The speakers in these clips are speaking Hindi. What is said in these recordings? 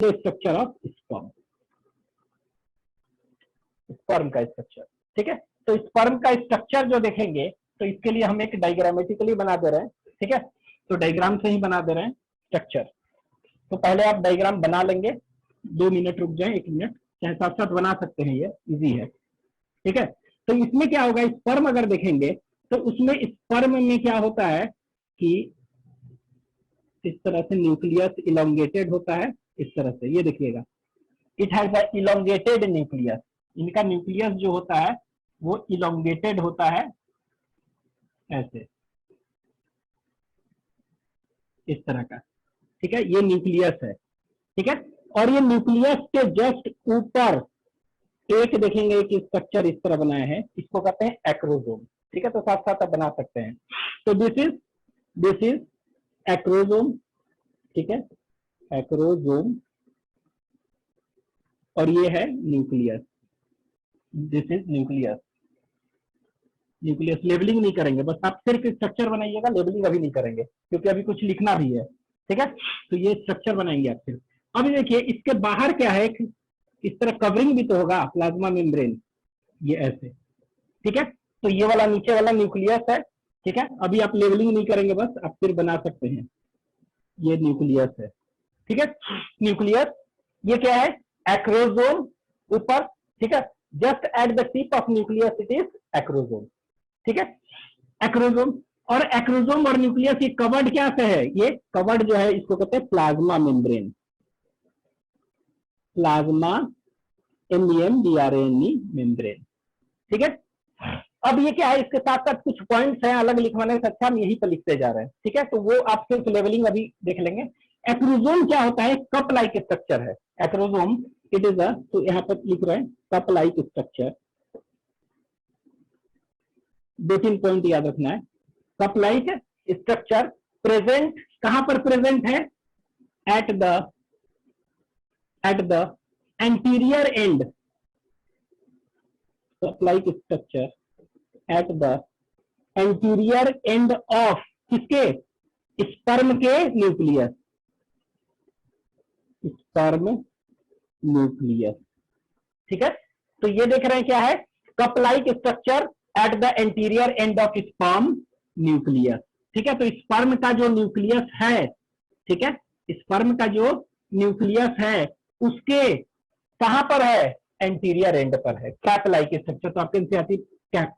The structure of sperm, sperm का स्ट्रक्चर। ठीक है, तो स्पर्म का स्ट्रक्चर जो देखेंगे तो इसके लिए हम एक डायग्रामेटिकली बना दे रहे हैं। ठीक है, तो डायग्राम से ही बना दे रहे हैं स्ट्रक्चर। तो पहले आप डायग्राम बना लेंगे, 2 मिनट रुक जाए, 1 मिनट, चाहे साथ साथ बना सकते हैं, ये इजी है। ठीक है, तो इसमें क्या होगा, स्पर्म अगर देखेंगे तो उसमें स्पर्म में क्या होता है कि इस तरह से न्यूक्लियस इलोंगेटेड होता है, इस तरह से, ये देखिएगा, it has a elongated nucleus. इनका न्यूक्लियस जो होता है वो इलोंगेटेड होता है, ऐसे, इस तरह का। ठीक है, ये न्यूक्लियस है। ठीक है, और ये न्यूक्लियस के जस्ट ऊपर एक देखेंगे कि स्ट्रक्चर इस तरह बनाया है, इसको कहते हैं एक्रोसोम। ठीक है, तो साथ साथ आप बना सकते हैं। तो दिस इज एक्रोसोम। ठीक है, एक्रोसोम, और ये है nucleus, this is nucleus. Nucleus labelling नहीं करेंगे, बस आप सिर्फ स्ट्रक्चर बनाइएगा, लेबलिंग अभी नहीं करेंगे क्योंकि अभी कुछ लिखना भी है। ठीक है, तो ये स्ट्रक्चर बनाएंगे आप सिर्फ। अभी देखिए इसके बाहर क्या है, इस तरह कवरिंग भी तो होगा, प्लाज्मा मेम्ब्रेन, ये ऐसे। ठीक है, तो ये वाला नीचे वाला न्यूक्लियस है। ठीक है, अभी आप लेबलिंग नहीं करेंगे, बस आप फिर बना सकते हैं, ये न्यूक्लियस है। ठीक है, न्यूक्लियस, ये क्या है, एक्रोसोम ऊपर। ठीक है, just eight the tip of nucleus it is acrosome. ठीक है, एक्रोसोम, और एक्रोसोम और न्यूक्लियस ये कवर्ड क्या से है, ये कवर्ड जो है इसको कहते हैं plasma membrane, plasma MEMBRANE membrane. ठीक है, अब ये क्या है, इसके साथ साथ कुछ पॉइंट्स हैं अलग लिखवाने से अच्छा हम यही पर लिखते जा रहे हैं। ठीक है, तो वो आप सिर्फ लेवलिंग अभी देख लेंगे। एक्रोसोम क्या होता है, कप लाइक स्ट्रक्चर है एक्रोसोम, इट इज अ, तो यहाँ पर लिख रहे हैं कप लाइक स्ट्रक्चर। 2-3 पॉइंट याद रखना है। कप लाइक स्ट्रक्चर प्रेजेंट, कहां पर प्रेजेंट है, eight the anterior and, cup like structure at the anterior end of, किसके, स्पर्म के न्यूक्लियस, स्पर्म न्यूक्लियस। ठीक है, तो ये देख रहे हैं क्या है, cup like structure at the anterior end of sperm nucleus. ठीक है, तो स्पर्म का जो न्यूक्लियस है, ठीक है, स्पर्म का जो न्यूक्लियस है उसके कहां पर है, एंटीरियर एंड पर है, कैप लाइक स्ट्रक्चर। तो आपके एनसीईआरटी कैप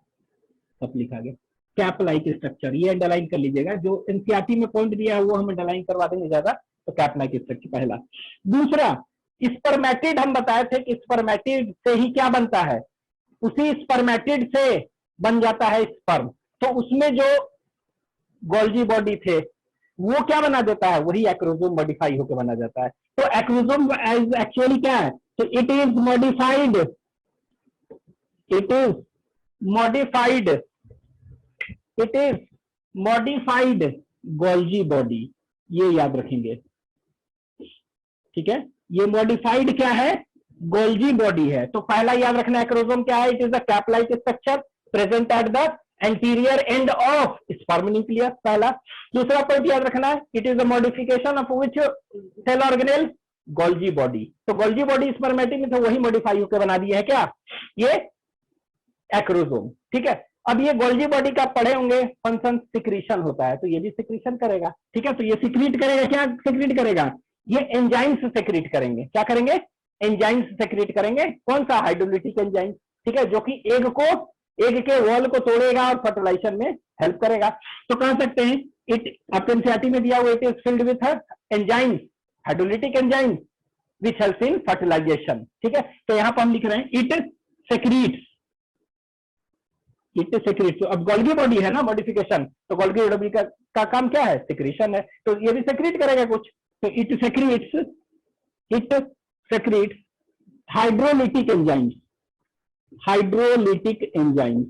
सब लिखा गया, कैप लाइक स्ट्रक्चर, ये अंडरलाइन कर लीजिएगा, जो एनसीईआरटी में पॉइंट दिया है वो हम अंडरलाइन करवा देंगे ज्यादा। तो कैप लाइक स्ट्रक्चर पहला। दूसरा, स्पर्मेटिड, हम बताए थे कि स्पर्मेटिड से ही क्या बनता है, उसी स्पर्मेटिड से बन जाता है स्पर्म। तो उसमें जो गोल्जी बॉडी थे वो क्या बना देता है, वही एक्रोसोम मॉडिफाई होकर बना जाता है। तो एक्रोसोम एक्चुअली क्या है, तो it is modified, it is modified, it is modified Golgi body, ये याद रखेंगे। ठीक है, ये मॉडिफाइड क्या है, गोल्जी बॉडी है। तो पहला याद रखना, एक्रोसोम क्या है, it is a cap like structure present at the anterior end of sperm nucleus, पहला। दूसरा पॉइंट याद रखना है, it is a modification of which cell organelle, Golgi body. तो गोल्जी बॉडी स्पर्मेटिड में तो वही मॉडिफाई होकर बना दिया है क्या, ये एक्रोसोम। ठीक है, अब ये गोल्जी बॉडी का पढ़े होंगे फंक्शन सिक्रीशन होता है, तो ये भी सिक्रीशन करेगा। ठीक है, तो ये सिक्रीट करेगा, क्या सिक्रीट करेगा, ये एंजाइम्स सिक्रीट करेंगे। क्या करेंगे, एंजाइम्स सिक्रीट करेंगे। कौन सा, हाइड्रोलिटिक एंजाइम। ठीक है, जो कि एग के वॉल को तोड़ेगा और फर्टिलाइजेशन में हेल्प करेगा। तो कह सकते हैं इट, आपके एनसीईआरटी में दिया हुआ, it is filled with enzymes, hydrolytic enzyme which help in fertilisation. ठीक है, तो यहां पर हम लिख रहे हैं इट सेक्रीट्स, इट सेक्रीट्स। अब गोल्गी बॉडी है ना मॉडिफिकेशन, तो गोल्गी बॉडी का काम क्या है, सेक्रीशन है, तो ये भी सेक्रीट करेगा कुछ। तो it secretes hydrolytic enzymes, hydrolytic enzymes.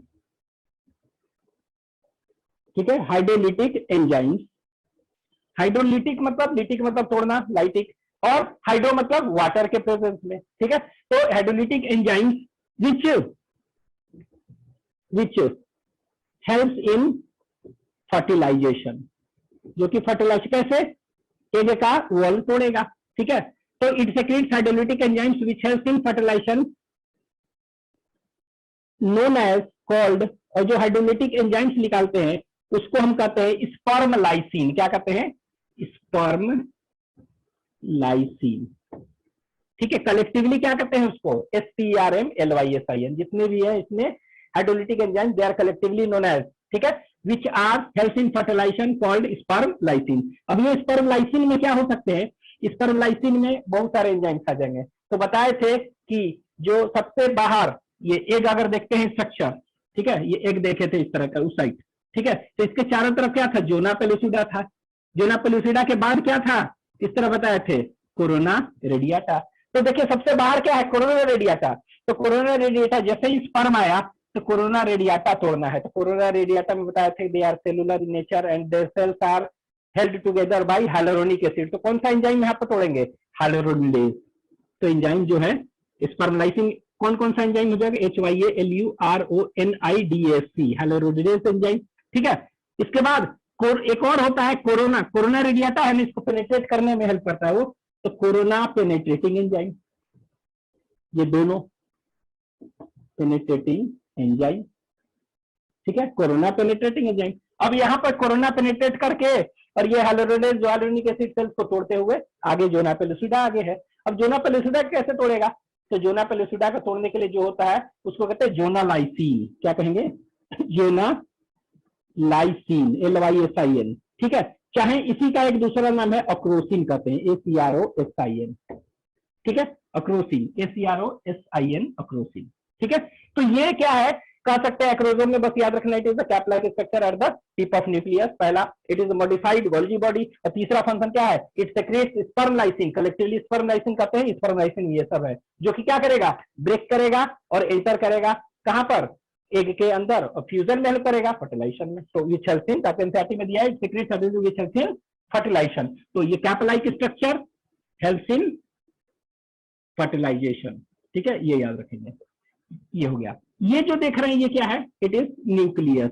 ठीक है, हाइड्रोलिटिक एंजाइम्स, हाइड्रोलिटिक मतलब, लिटिक मतलब तोड़ना, लाइटिक, और हाइड्रो मतलब वाटर के प्रेजेंस में। ठीक है, तो hydrolytic enzymes which helps in fertilisation, जो कि फर्टिलाइजेशन कैसे, एग का वॉल तोड़ेगा। ठीक है, तो it secretes hydrolytic enzymes which help in fertilisation known as called, और जो हाइड्रोलिटिक एंजाइम्स निकालते हैं उसको हम कहते हैं स्पर्म लाइसिन। क्या कहते हैं? Sperm lysine. ठीक है, कलेक्टिवली क्या कहते हैं उसको? SPRMLYSIN। जितने भी है इसमें hydrolytic enzyme they are collectively known as, ठीक है, which are help in fertilisation called sperm lysin. अब ये स्पर्म लाइसिन में क्या हो सकते हैं? स्पर्म लाइसिन में बहुत सारे एंजाइम्स आ जाएंगे। तो बताए थे कि जो सबसे बाहर ये एग अगर देखते हैं स्ट्रक्चर, ठीक है, ये एग देखे थे इस तरह का उस साइड, ठीक है, तो इसके चारों तरफ क्या था? जोना पेलुसिडा था। जोना पेलुसिडा के बाद क्या था? इस तरह बताए थे कोरोना रेडियाटा। तो देखिए सबसे बाहर क्या है? Corona radiata. तो कोरोना रेडियाटा जैसे ही स्पर्म आया तो कोरोना रेडियाटा तोड़ना है। तो कोरोना रेडियाटा में बताया थे they are cellular in nature and their cells are held together by hyaluronic acid. तो कौन सा एंजाइम यहाँ पर तोड़ेंगे? हाइलुरोनिडेज। तो एंजाइम जो है स्पर्म लाइसिन कौन कौन सा एंजाइम हो जाएगा? HYALURONIDASE, hyaluronidase enzyme. ठीक है, इसके बाद एक और होता है कोरोना। कोरोना रेडियाटा है, इसको पेनिट्रेट करने में हेल्प करता है वो, तो कोरोना पेनिट्रेटिंग एंजाइम। ये दोनों पेनिट्रेटिंग एंजाइम, ठीक है, कोरोना पेनिट्रेटिंग एंजाइम। अब यहाँ पर कोरोना पेनिट्रेट करके और ये हाइलुरोनिडेज जो हाइलुरोनिक एसिड सेल्स को तोड़ते हुए आगे जोना पेलुसिडा आगे है। अब जोना पेलुसिडा कैसे तोड़ेगा? तो जोना पेलुसिडा का तोड़ने के लिए जो होता है उसको कहते हैं जोना लाइसिन। क्या कहेंगे? जोना लाइसिन, LYSIN। ठीक है, चाहे इसी का एक दूसरा नाम है अक्रोसिन कहते हैं, ACROSIN। ठीक है, अक्रोसिन, ACROSIN, अक्रोसिन। ठीक है, तो ये क्या है कह सकते हैं एक्रोसोम में? बस याद रखना, it is the cap like structure at the tip of nucleus. पहला, it is modified Golgi body. और तीसरा फंक्शन क्या है? It secretes sperm lysin, collectively sperm lysin कहते हैं। स्पर्म लाइसिन ये सब है जो कि क्या करेगा? ब्रेक करेगा और एंटर करेगा कहां पर? एग के अंदर, और फ्यूजन में हेल्प करेगा फर्टिलाइजेशन में। तो विच हेल्प्स इन, एनसीईआरटी में दिया है, it secretes hydrogen which helps in fertilisation. तो ये cap like structure helps in fertilisation. ठीक है, ये याद रखेंगे। ये हो गया। ये जो देख रहे हैं ये क्या है? It is nucleus.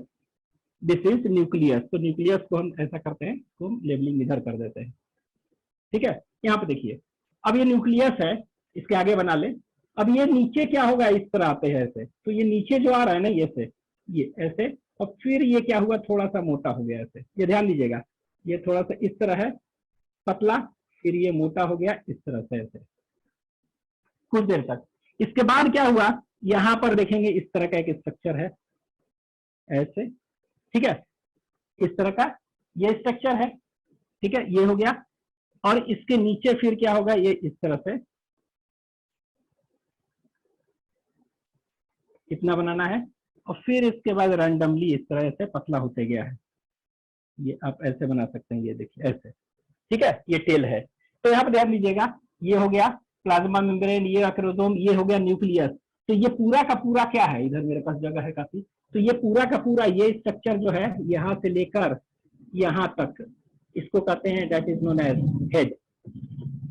This is nucleus. तो न्यूक्लियस को हम ऐसा करते हैं, तो हम लेबलिंग इधर कर देते हैं। ठीक है, यहाँ पे देखिए, अब ये न्यूक्लियस है, इसके आगे बना ले। अब ये नीचे क्या होगा? इस तरह आते हैं ऐसे। तो ये नीचे जो आ रहा है ना, ये से ये ऐसे, और फिर ये क्या हुआ? थोड़ा सा मोटा हो गया ऐसे। ये ध्यान दीजिएगा, ये थोड़ा सा इस तरह है पतला, फिर ये मोटा हो गया इस तरह से ऐसे कुछ देर तक। इसके बाद क्या हुआ? यहां पर देखेंगे इस तरह का एक स्ट्रक्चर है ऐसे। ठीक है, इस तरह का ये स्ट्रक्चर है। ठीक है, ये हो गया। और इसके नीचे फिर क्या होगा? ये इस तरह से इतना बनाना है, और फिर इसके बाद रैंडमली इस तरह से पतला होते गया है। ये आप ऐसे बना सकते हैं, ये देखिए ऐसे। ठीक है, ये टेल है। तो यहाँ पर ध्यान दीजिएगा, ये हो गया प्लाज्मा मेम्ब्रेन, ये एक्रोसोम, ये हो गया न्यूक्लियस। तो ये पूरा का पूरा क्या है? इधर मेरे पास जगह है काफी। तो ये पूरा का पूरा ये स्ट्रक्चर जो है यहां से लेकर यहां तक, इसको कहते हैं that is known as head.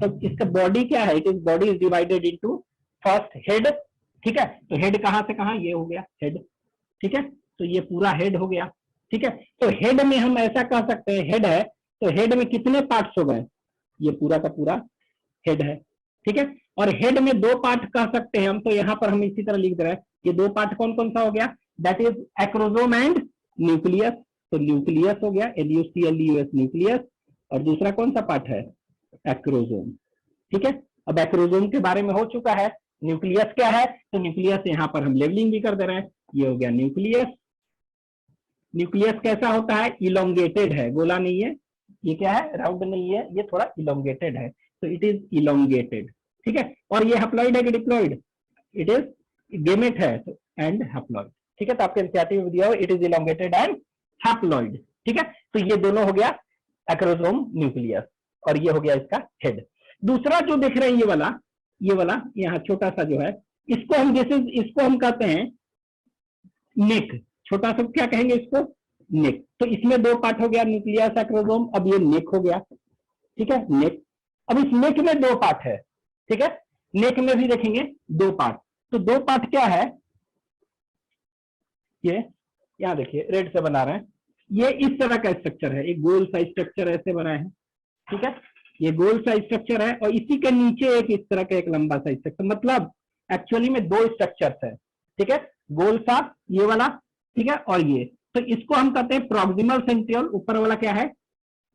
तो इसका बॉडी क्या है? It is body is divided into first head. ठीक है, तो हेड कहां से कहां? ये हो गया हेड। ठीक है, तो ये पूरा हेड हो गया। ठीक है, तो हेड में हम ऐसा कह सकते हैं, हेड है तो हेड में कितने पार्ट्स हो गए? ये पूरा का पूरा हेड है। ठीक है, और हेड में दो पार्ट कह सकते हैं हम, तो यहां पर हम इसी तरह लिख दे रहे हैं। ये दो पार्ट कौन कौन सा हो गया? That is acrosome and nucleus. तो न्यूक्लियस हो गया, NUCLEUS, न्यूक्लियस। और दूसरा कौन सा पार्ट है? एक्रोसोम। ठीक है, अब एक्रोसोम के बारे में हो चुका है। न्यूक्लियस क्या है? तो न्यूक्लियस यहां पर हम लेबलिंग भी कर दे रहे हैं। ये हो गया न्यूक्लियस। न्यूक्लियस कैसा होता है? इलोंगेटेड है, गोला नहीं है। ये क्या है? राउंड नहीं है, ये थोड़ा इलोंगेटेड है। तो इट इज इलोंगेटेड। ठीक है, और ये हैप्लॉइड है कि डिप्लॉइड? इट इज गेमेट है एंड हैप्लॉइड। ठीक है, तो आपके एनसीईआरटी में दिया हो it is elongated and haploid. ठीक है, तो ये दोनों हो गया एक्रोसोम, न्यूक्लियस, और ये हो गया इसका हेड। दूसरा जो देख रहे हैं ये वाला यहाँ छोटा सा जो है, इसको हम इसको हम कहते हैं नेक। छोटा सा क्या कहेंगे इसको? नेक। तो इसमें दो पार्ट हो गया, न्यूक्लियस, एक्रोसोम। अब ये नेक हो गया। ठीक है, नेक। अब इस नेक में दो पार्ट है। ठीक है, नेक में भी देखेंगे दो पार्ट। तो दो पार्ट क्या है? ये यहां देखिए रेड से बना रहे हैं। ये इस तरह का स्ट्रक्चर है, एक गोल सा स्ट्रक्चर ऐसे बना है। ठीक है, ये गोल सा स्ट्रक्चर है और इसी के नीचे एक इस तरह का एक लंबा सा स्ट्रक्चर, मतलब एक्चुअली में दो स्ट्रक्चर्स है, ठीक है, गोल सा ये वाला, ठीक है, और ये, तो इसको हम कहते हैं प्रॉक्सिमल सेंट्रियोल। ऊपर वाला क्या है,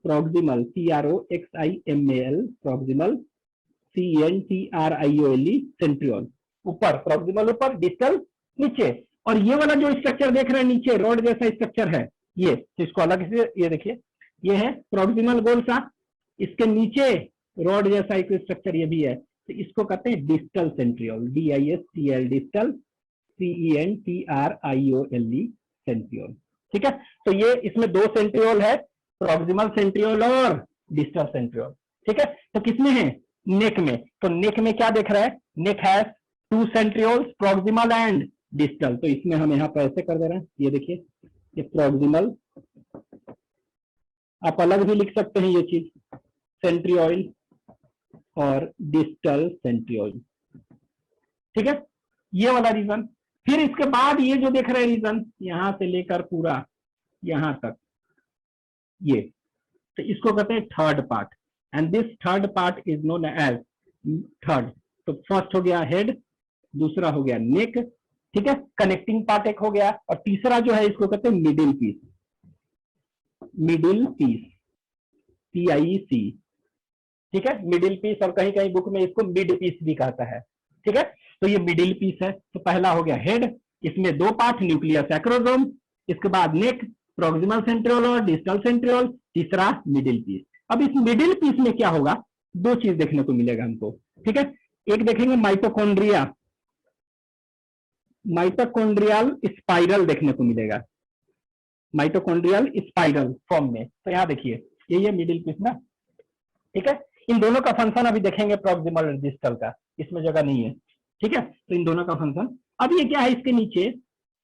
proximal, CROXIMAL, proximal, CENTRIOLE, centriole. ऊपर प्रॉक्सिमल ऊपर, डिस्टल नीचे। और ये वाला जो स्ट्रक्चर देख रहे हैं नीचे, रोड जैसा स्ट्रक्चर है, ये इसको अलग से, ये देखिए, ये है प्रॉक्सिमल गोल सा, इसके नीचे रॉड जैसा एक स्ट्रक्चर ये भी है, तो इसको कहते हैं distal centriole, DISTL, distal, CENTRIOLE, centriole. ठीक है, तो ये इसमें दो सेंट्रियोल है, प्रॉक्सिमल सेंट्रियोल और डिस्टल सेंट्रियोल। ठीक है, तो किसमें है, नेक में। तो नेक में क्या देख रहा है, neck has two centrioles, proximal and distal. तो इसमें हम यहाँ पर ऐसे कर दे रहे हैं, ये देखिए, ये प्रॉक्सिमल, आप अलग भी लिख सकते हैं ये चीज, सेंट्रियोल और डिस्टल सेंट्रियोल। ठीक है, ये वाला रीजन। फिर इसके बाद ये जो देख रहे हैं रीजन, यहां से लेकर पूरा यहां तक, ये, तो इसको कहते हैं third part, and this third part is known as third. तो फर्स्ट हो गया हेड, दूसरा हो गया नेक, ठीक है, कनेक्टिंग पार्ट एक हो गया, और तीसरा जो है इसको कहते हैं middle piece, middle piece, PIC। ठीक है, मिडिल पीस, और कहीं कहीं बुक में इसको मिड पीस भी कहता है। ठीक है, तो ये मिडिल पीस है। तो पहला हो गया हेड, इसमें दो पार्ट, न्यूक्लियस एक्रोसोम, इसके बाद नेक, प्रॉक्सिमल सेंट्रियोल और डिस्टल सेंट्रियोल, तीसरा मिडिल पीस। अब इस मिडिल पीस में क्या होगा, दो चीज देखने को मिलेगा हमको। ठीक है, एक देखेंगे माइटोकॉन्ड्रिया, माइटोकॉन्ड्रियल स्पाइरल देखने को मिलेगा, माइटोकॉन्ड्रियल स्पाइरल फॉर्म में। तो यहाँ देखिए, ये मिडिल पीस ना। ठीक है, इन दोनों का फंक्शन अभी देखेंगे, प्रॉक्सिमल और डिस्टल का, इसमें जगह नहीं है। ठीक है, तो इन दोनों का फंक्शन। अब ये क्या है इसके नीचे,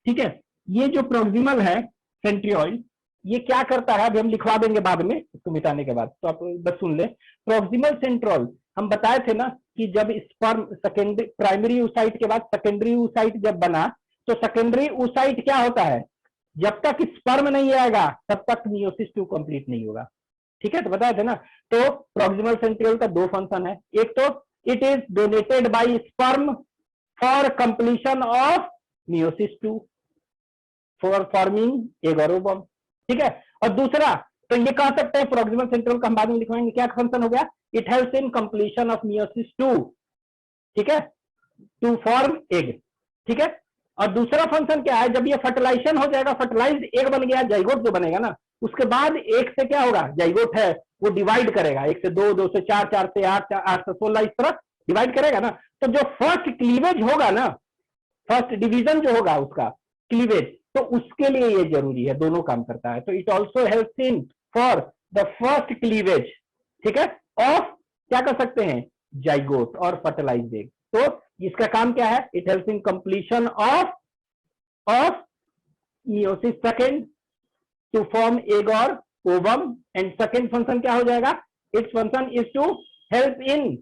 ठीक है, ये जो प्रॉक्सिमल है सेंट्रियोल, ये क्या करता है, अभी हम लिखवा देंगे बाद में इसको मिटाने के बाद, तो आप बस सुन ले। प्रॉक्सिमल सेंट्रियोल हम बताए थे ना कि जब स्पर्म सेकेंडरी, प्राइमरी oocyte के बाद सेकेंडरी oocyte जब बना, तो सेकेंडरी oocyte क्या होता है, जब तक स्पर्म नहीं आएगा तब तक मियोसिस 2 कंप्लीट नहीं होगा। ठीक है, तो बताए थे ना। तो प्रॉक्सिमल सेंट्रियोल का दो फंक्शन है, एक तो it is donated bye sperm for completion of meiosis 2 for forming egg और ओवम। ठीक है, और दूसरा, तो ये कह सकते हैं प्रॉक्सिमल सेंट्रियोल का हम बाद में लिखवाएंगे, क्या फंक्शन हो गया, it helps in completion of meiosis 2, ठीक है, टू फॉर्म एग। ठीक है, और दूसरा फंक्शन क्या है, जब ये फर्टिलाइजेशन हो जाएगा, फर्टिलाइज्ड एग बन गया, जाइगोट जो बनेगा ना, उसके बाद एक से क्या होगा, जाइगोट है वो डिवाइड करेगा, 1 से 2, 2 से 4, 4 से 8, 8 से 16, इस तरह डिवाइड करेगा ना। तो जो फर्स्ट क्लीवेज होगा ना, फर्स्ट डिवीजन जो होगा उसका क्लीवेज, तो उसके लिए ये जरूरी है, दोनों काम करता है। तो it also helps in for the first cleavage, ठीक है, ऑफ क्या कर सकते हैं, जाइगोट और फर्टिलाइज्ड एग। तो इसका काम क्या है, it helps in completion of meiosis second to form egg और ओवम, एंड सेकेंड फंक्शन क्या हो जाएगा, its function is to help in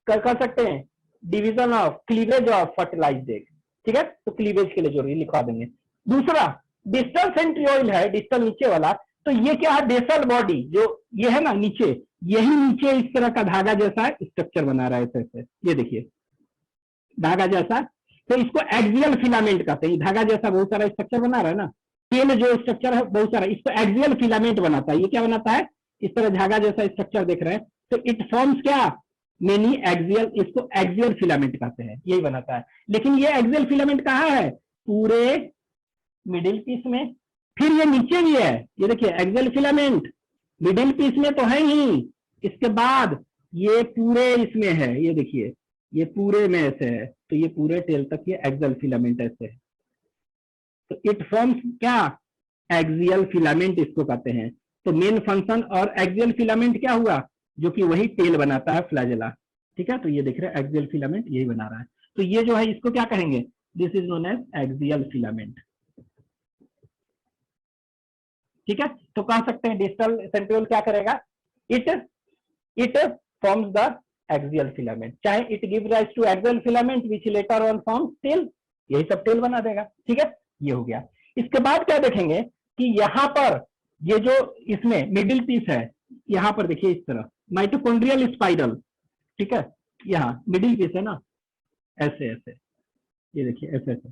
कर सकते हैं division of cleavage of fertilised egg. ठीक है, तो क्लीवेज के लिए जरूरी लिखवा देंगे। दूसरा डिस्टल सेंट्रियोल है, डिस्टल नीचे वाला, तो ये क्या है, बेसल बॉडी जो ये है ना नीचे, यही नीचे इस तरह का धागा जैसा स्ट्रक्चर बना रहा है ऐसे, ये देखिए धागा जैसा, तो इसको एक्सियल फिलामेंट कहते हैं। धागा जैसा बहुत सारा स्ट्रक्चर बना रहा है ना, टेल जो स्ट्रक्चर है बहुत सारा, इसको एक्सियल फिलामेंट बनाता है। ये क्या बनाता है, इस तरह धागा जैसा स्ट्रक्चर देख रहे हैं, तो इट फॉर्म्स क्या, मेनी एक्सियल, इसको एक्सियल फिलामेंट कहते हैं, यही बनाता है। लेकिन ये एक्सियल फिलामेंट कहाँ है, पूरे मिडिल पीस में, फिर ये नीचे भी है, ये देखिए एक्सियल फिलामेंट मिडिल पीस में तो है ही, इसके बाद ये पूरे इसमें है, ये देखिए ये पूरे में ऐसे है, तो ये पूरे टेल तक ये एक्सियल फिलामेंट ऐसे है। तो इट फॉर्म्स क्या, एक्सियल फिलामेंट इसको कहते हैं। तो मेन फंक्शन और एक्सियल फिलामेंट क्या हुआ, जो कि वही टेल बनाता है, फ्लैजेला। ठीक है, तो ये देख रहे हैं एक्सियल फिलामेंट यही बना रहा है। तो ये जो है इसको क्या कहेंगे, this is known as axial filament. ठीक है, तो कह सकते हैं डिस्टल सेंट्रियोल क्या करेगा, it forms the axial filament, चाहे it give rise to axial filament which later on forms tail, यही सब टेल बना देगा। ठीक है, ये हो गया। इसके बाद क्या देखेंगे कि यहां पर ये जो इसमें मिडिल पीस है, यहां पर देखिए इस तरह माइटोकॉन्ड्रियल स्पाइरल, ठीक है, यहाँ मिडिल पीस है ना, ऐसे ऐसे, ये देखिए ऐसे ऐसे,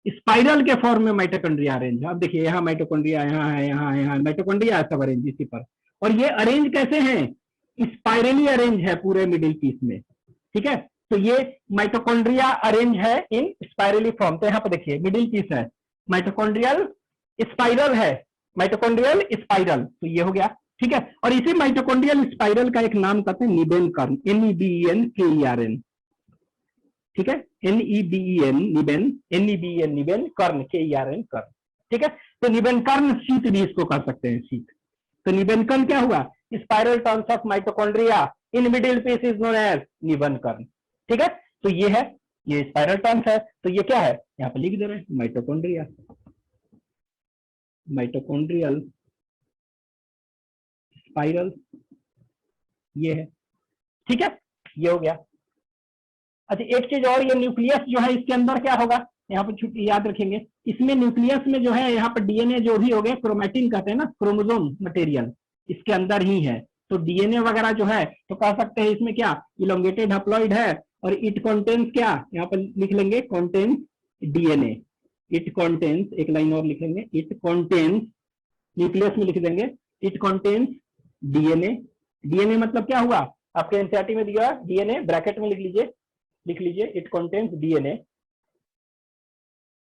स्पाइरल के फॉर्म में माइटोकॉन्ड्रिया अरेंज है। अब देखिए यहाँ माइटोकॉन्ड्रिया यहाँ है, यहाँ है, यहाँ माइटोकॉन्ड्रिया है, सब अरेंज इसी पर। और ये अरेंज कैसे हैं? स्पाइरली अरेंज है पूरे मिडिल पीस में, ठीक है। तो ये माइटोकॉन्ड्रिया अरेंज है इन स्पाइरली फॉर्म। तो यहाँ पे देखिए मिडिल पीस है, माइटोकॉन्ड्रियल स्पाइरल है, माइटोकॉन्ड्रियल स्पाइरल, तो ये हो गया, ठीक है। और इसी माइटोकॉन्ड्रियल स्पाइरल का एक नाम कहते हैं निबेन कर्न, NEBENKERN, ठीक है, NEBEN निबेन, NEBEN निबेन, कर्न KERN कर्न, ठीक है। तो निबेन कर्न शीट भी इसको कर सकते हैं, शीट। तो निबेन कर्न क्या हुआ? Spiral turns of mitochondria in middle piece is known as nebenkern, ठीक है। तो ये है, ये स्पाइरल टर्न्स है, तो ये क्या है यहाँ पे लिख दे रहे हैं, माइटोकॉन्ड्रिया, माइटोकॉन्ड्रियल स्पाइरल, ये है, ठीक है, ये हो गया। अच्छा एक चीज और, ये न्यूक्लियस जो है इसके अंदर क्या होगा, यहाँ पे छुट्टी याद रखेंगे, इसमें न्यूक्लियस में जो है यहाँ पर डीएनए जो भी हो गए, क्रोमैटिन कहते हैं ना, क्रोमोसोम मटेरियल इसके अंदर ही है। तो डीएनए वगैरह जो है तो कह सकते हैं इसमें क्या इलोंगेटेड हैप्लॉइड है, और इट कंटेन्स क्या, यहाँ पर लिख लेंगे कंटेन्स डीएनए, इट कंटेन्स, एक लाइन और लिख लेंगे, इट कंटेन्स, न्यूक्लियस में लिख देंगे इट कंटेन्स डीएनए। डीएनए मतलब क्या हुआ, आपके एनसीईआरटी में दिया डीएनए, ब्रैकेट में लिख लीजिए it contains DNA,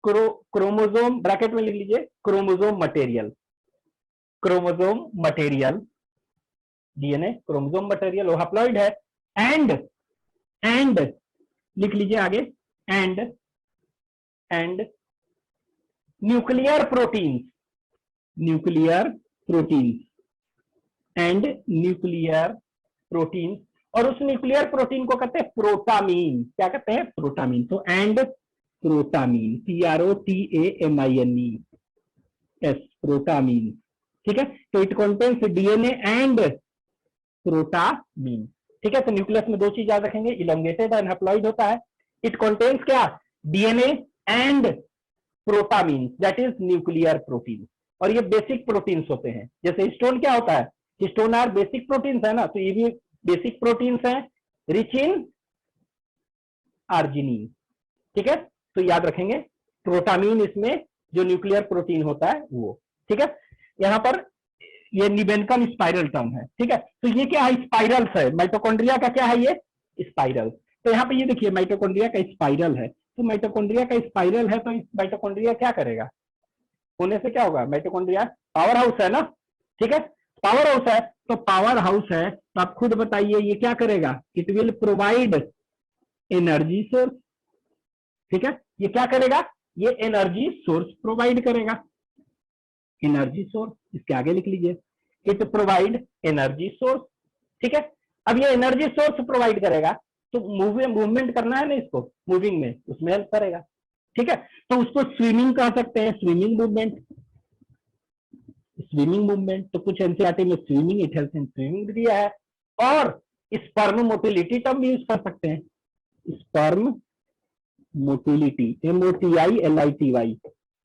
chromosome, bracket में लिख लीजिए chromosome material, chromosome material, DNA chromosome material, वो हैप्लॉइड है, एंड लिख लीजिए आगे, and nuclear proteins, nuclear proteins, and nuclear proteins, और उस न्यूक्लियर प्रोटीन को कहते हैं प्रोटामीन, क्या कहते हैं, प्रोटामीन। तो and protamine, PROTAMINE S, protamine, ठीक है। तो it contains DNA and protamine, ठीक है। तो न्यूक्लियस में दो चीज याद रखेंगे, इलोंगेटेड एंड हैप्लॉइड होता है, इट कंटेन्स क्या, DNA and protamine, that is nuclear protein. और ये बेसिक प्रोटीन्स होते हैं, जैसे हिस्टोन क्या होता है, हिस्टोन आर बेसिक प्रोटीन्स है ना, तो ये भी बेसिक प्रोटीन्स हैं, रिच इन आर्जिनिन, ठीक है। तो याद रखेंगे प्रोटामीन इसमें जो न्यूक्लियर प्रोटीन होता है वो, ठीक है। यहाँ पर ये निबेनकन स्पाइरल टर्म है, ठीक है। तो ये क्या है, स्पाइरल्स है, माइटोकॉन्ड्रिया का क्या है ये स्पाइरल। तो यहाँ पे ये देखिए माइटोकॉन्ड्रिया का स्पाइरल है, तो माइटोकॉन्ड्रिया का स्पाइरल है, तो माइटोकॉन्ड्रिया क्या करेगा, होने से क्या होगा, माइटोकॉन्ड्रिया पावर हाउस है ना, ठीक है, पावर हाउस है, तो पावर हाउस है, तो आप खुद बताइए ये क्या करेगा, it will provide energy source, ठीक है। ये क्या करेगा, ये एनर्जी सोर्स प्रोवाइड करेगा, एनर्जी सोर्स, इसके आगे लिख लीजिए इट प्रोवाइड एनर्जी सोर्स, ठीक है। अब ये एनर्जी सोर्स प्रोवाइड करेगा, तो मूवमेंट करना है ना इसको, मूविंग में उसमें हेल्प करेगा, ठीक है। तो उसको स्विमिंग कह सकते हैं, स्विमिंग मूवमेंट, स्विमिंग मूवमेंट। तो कुछ एनसीईआरटी में swimming, it helps in swimming दिया है। और स्पर्म मोटिलिटी टर्म यूज कर सकते हैं, स्पर्म मोटिलिटी, MOTILITY,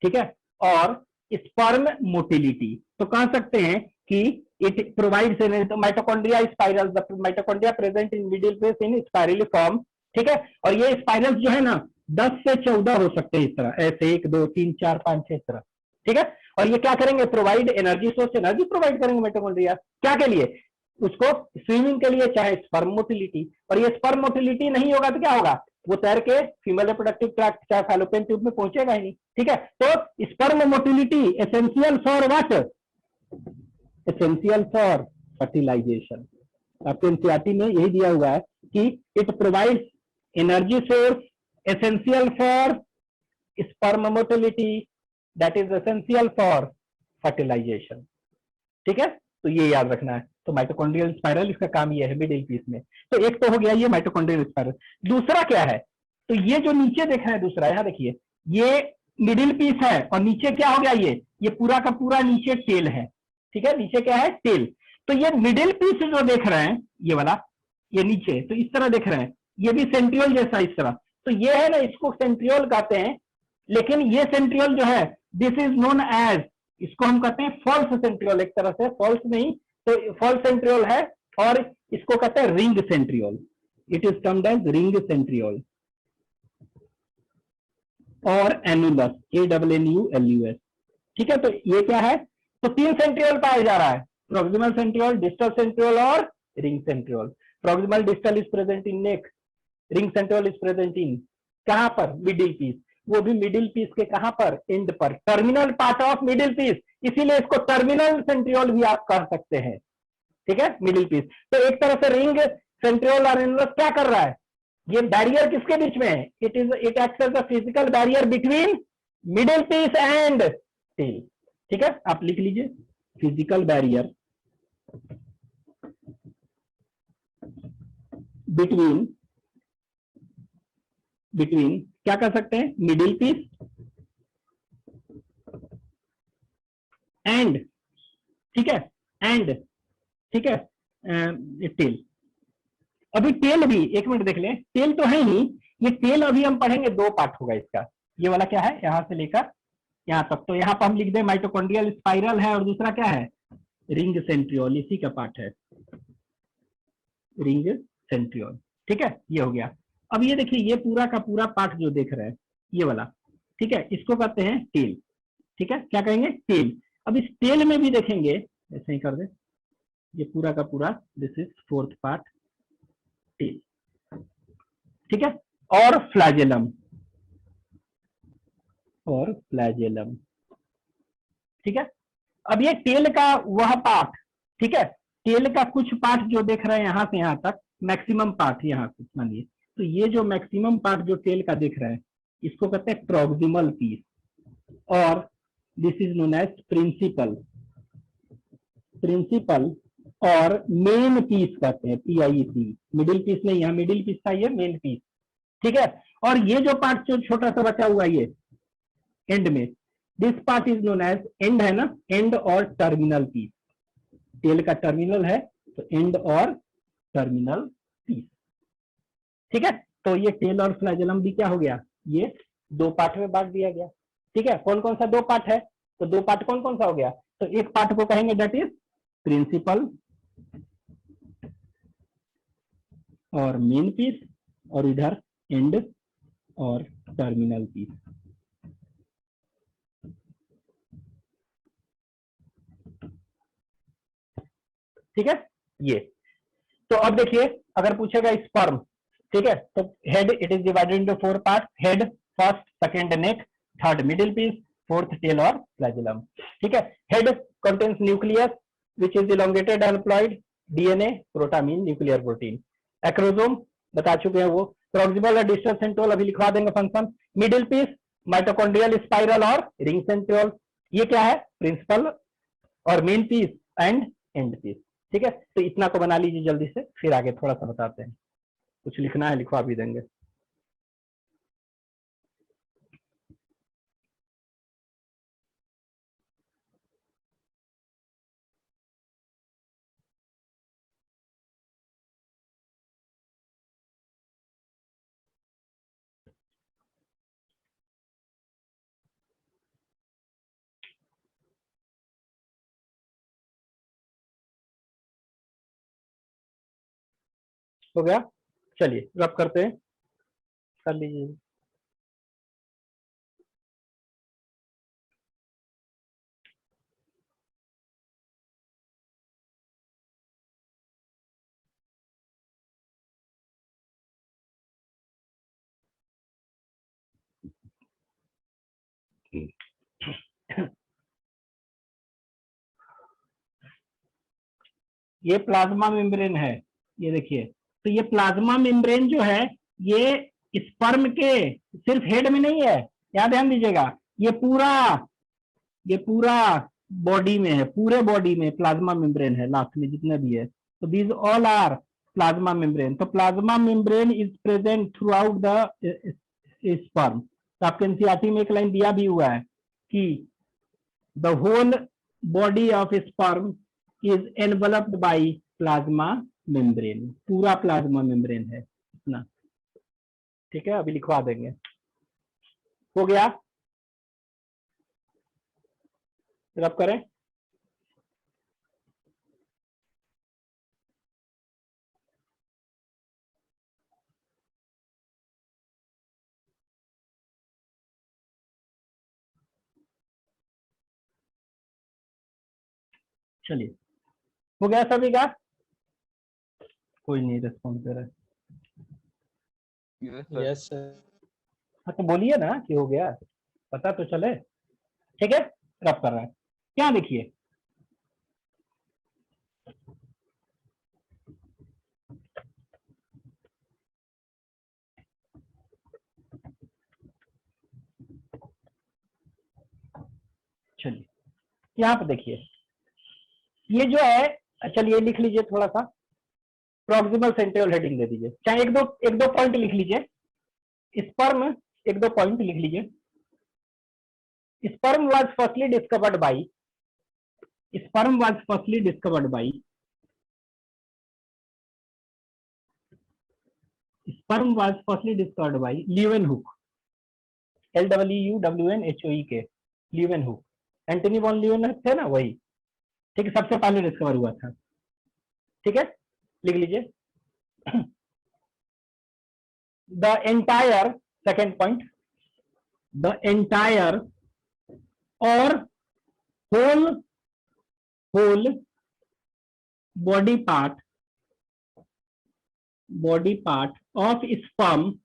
ठीक है। और स्पर्म मोटिलिटी तो कह सकते हैं कि it provides energy, mitochondria spiral, the mitochondria present in middle place in spirally form, ठीक है। और ये स्पाइरल्स जो है ना 10 से 14 हो सकते हैं इस तरह, ऐसे 1 2 3 4 5 6 इस तरह, ठीक है। और ये क्या करेंगे, provide energy source, energy provide करेंगे माइटोकॉन्ड्रिया, क्या के लिए, उसको स्विमिंग के लिए, चाहे स्पर्म मोटिलिटी। और ये स्पर्म मोटिलिटी नहीं होगा तो क्या होगा, वो तैर के फीमेल रिप्रोडक्टिव ट्रैक्ट चाहे फैलोपियन ट्यूब में पहुंचेगा ही नहीं, ठीक है। तो sperm motility essential for what, essential for fertilisation. आपके एनसीईआरटी में यही दिया हुआ है कि it provides energy source essential for sperm motility, that is essential for fertilisation, ठीक है। तो ये याद रखना है। तो माइटोकॉन्ड्रियल स्पाइरल इसका काम ये है मिडिल पीस में। तो एक तो हो गया ये माइटोकॉन्ड्रियल स्पाइरल। दूसरा क्या है, तो ये जो नीचे देख रहे हैं दूसरा, यहां देखिए ये मिडिल पीस है, और नीचे क्या हो गया, ये पूरा का पूरा नीचे टेल है, ठीक है, नीचे क्या है, टेल। तो ये मिडिल पीस जो देख रहे हैं ये वाला, ये नीचे तो इस तरह देख रहे हैं, ये भी सेंट्रियोल जैसा इस तरह, तो ये है ना, इसको सेंट्रियोल कहते हैं, लेकिन ये सेंट्रियोल जो है दिस इज नोन एज, इसको हम कहते हैं फॉल्स सेंट्रियोल, एक तरह से फॉल्स नहीं तो फॉल्स सेंट्रियोल है, और इसको कहते हैं ring centriole, it is termed as ring centriole और एनुलस, ANNULUS। ठीक है, तो ये क्या है, तो 3 सेंट्रियोल पाया जा रहा है, प्रोक्सिमल सेंट्रियोल, डिस्टल सेंट्रियोल और ring centriole. Proximal distal is present in neck, ring centriole is present in कहां पर, मिडिल पीस, वो भी मिडिल पीस के कहां पर, एंड पर, terminal part of middle piece, इसीलिए इसको टर्मिनल सेंट्रियोल भी आप कह सकते हैं। ठीक है, मिडिल पीस। तो एक तरह से रिंग सेंट्रियोल और एनुलस क्या कर रहा है, ये बैरियर किसके बीच में है, it acts as a physical barrier between middle piece and tail. ठीक है, आप लिख लीजिए फिजिकल बैरियर बिटवीन क्या कर सकते हैं, मिडिल पीस एंड, ठीक है, एंड, ठीक है, टेल। अभी टेल भी एक मिनट देख लें, टेल तो है ही, ये टेल अभी हम पढ़ेंगे, 2 पार्ट होगा इसका, ये वाला क्या है यहां से लेकर यहां तक, तो यहां पर हम लिख दें माइटोकॉन्ड्रियल स्पाइरल है, और दूसरा क्या है, रिंग सेंट्रियोल, इसी का पार्ट है रिंग सेंट्रियोल। ठीक है, ये हो गया। अब ये देखिए, ये पूरा का पूरा पार्ट जो देख रहे हैं ये वाला, ठीक है, इसको कहते हैं टेल। ठीक है, क्या कहेंगे, टेल। अब इस टेल में भी देखेंगे, ऐसे ही कर दे, ये पूरा का पूरा, this is 4th part, tell. ठीक है, और फ्लैजेलम, और फ्लैजेलम। ठीक है, अब ये टेल का वह पार्ट, ठीक है, टेल का कुछ पार्ट जो देख रहे हैं यहां से यहां तक, मैक्सिमम पार्ट यहां से मानिए, तो ये जो मैक्सिमम पार्ट जो टेल का देख रहे हैं इसको कहते हैं प्रॉक्सिमल पीस, और this is known as principal, और मेन पीस कहते हैं, PIC, मिडिल पीस नहीं, यहाँ मिडिल पीस था, ये मेन पीस। ठीक है, और ये जो पार्ट जो छोटा सा बचा हुआ ये एंड में, this part is known as end, है ना, एंड और टर्मिनल पीस, टेल का टर्मिनल है तो एंड और टर्मिनल पीस। ठीक है, तो ये टेल और फ्लैजेलम भी क्या हो गया, ये 2 पार्ट में बांट दिया गया। ठीक है, कौन कौन सा 2 पार्ट है, तो 2 पार्ट कौन कौन सा हो गया, तो एक पार्ट को कहेंगे दैट इज प्रिंसिपल और मेन पीस, और इधर एंड और टर्मिनल पीस। ठीक है, ये तो अब देखिए, अगर पूछेगा स्पर्म, ठीक है, तो head it is divided into 4 part, head first, second neck, third middle piece, 4th tail और फ्लैजेलम। ठीक है, head contains nucleus which is elongated and ploid, DNA, protamine, nuclear protein, acrosome बता चुके हैं वो, प्रॉक्सिमल और डिस्टल सेंट्रियोल अभी लिखवा देंगे function, middle piece, mitochondrial spiral और रिंग सेंट्रियोल, ये क्या है, प्रिंसिपल और main piece end end piece. ठीक है, तो इतना को बना लीजिए जल्दी से, फिर आगे थोड़ा सा बताते हैं, कुछ लिखना है लिखवा भी देंगे। हो गया, चलिए रब करते हैं, कर लीजिए। ये प्लाज्मा मेम्ब्रेन है, ये देखिए, तो ये प्लाज्मा मेम्ब्रेन जो है ये स्पर्म के सिर्फ हेड में नहीं है, यहाँ ध्यान दीजिएगा, ये पूरा बॉडी में है, पूरे बॉडी में प्लाज्मा मेम्ब्रेन है, लास्ट में जितने भी है, तो these all are plasma membrane. तो plasma membrane is present throughout the sperm. तो आपके एनसीईआरटी में एक लाइन दिया भी हुआ है कि the whole body of sperm is enveloped by plasma membrane, पूरा प्लाज्मा मेम्ब्रेन है इतना। ठीक है, अभी लिखवा देंगे, हो गया। रब करें। चलिए, हो गया सभी का? कोई नहीं रिस्पॉन्स दे रहा है। Yes sir. हाँ तो बोलिए ना कि हो गया, पता तो चले। ठीक है, रब कर रहा है। क्या देखिए, चलिए यहाँ पे देखिए, ये जो है, चलिए लिख लीजिए थोड़ा सा, प्रॉक्सिमल सेंट्रियोल हेडिंग दे दीजिए, चाहे एक दो पॉइंट लिख लीजिए। स्पर्म, एक दो पॉइंट लिख लीजिए। Sperm was firstly discovered by, sperm was firstly discovered by, sperm was firstly discovered by Leeuwenhoek, LEUWNHOEK, Leeuwenhoek, Antony van Leeuwenhoek थे ना, वही। ठीक है, सबसे पहले डिस्कवर हुआ था। ठीक है, लिख लीजिए। The entire, second point, the entire और whole body part of sperm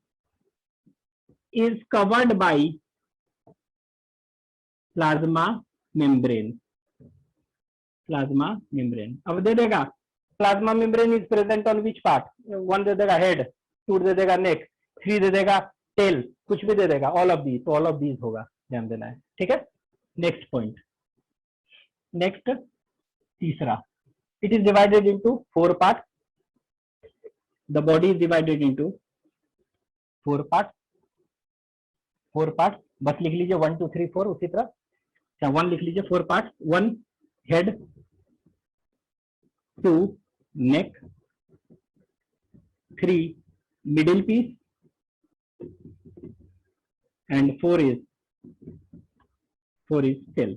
is covered by plasma membrane, अब दे देगा plasma membrane is present on which part, 1 दे देगा हेड, 2 दे देगा नेक, 3 दे देगा टेल, कुछ भी दे देगा, ऑल ऑफ दीज, तो ऑल ऑफ दीज होगा, ध्यान देना है। ठीक है, नेक्स्ट पॉइंट, नेक्स्ट तीसरा, it is divided into 4 part, the body is divided into 4 part, बस लिख लीजिए 1 2 3 4 उसी तरह, अच्छा 1 लिख लीजिए, 4 part, 1 head, 2 neck, 3 middle piece and 4 is tail।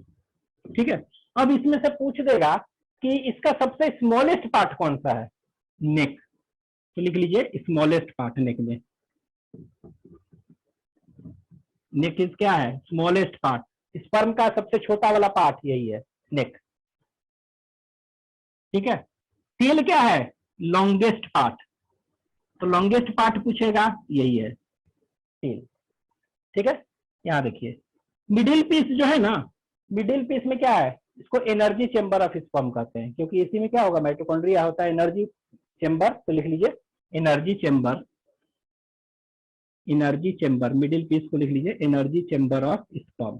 ठीक है, अब इसमें से पूछ देगा कि इसका सबसे स्मॉलेस्ट पार्ट कौन सा है, नेक, तो लिख लीजिए स्मॉलेस्ट पार्ट नेक में, नेक इज क्या है, स्मॉलेस्ट पार्ट, स्पर्म का सबसे छोटा वाला पार्ट यही है, नेक। ठीक है, टेल क्या है, लॉन्गेस्ट पार्ट, तो लॉन्गेस्ट पार्ट पूछेगा, यही है टेल। ठीक है, यहां देखिए मिडिल पीस जो है ना, मिडिल पीस में क्या है, इसको एनर्जी चेंबर ऑफ स्पर्म कहते हैं, क्योंकि इसी में क्या होगा, माइटोकॉन्ड्रिया होता है, एनर्जी चेंबर, तो लिख लीजिए एनर्जी चेंबर, मिडिल पीस को लिख लीजिए एनर्जी चेंबर ऑफ स्पर्म।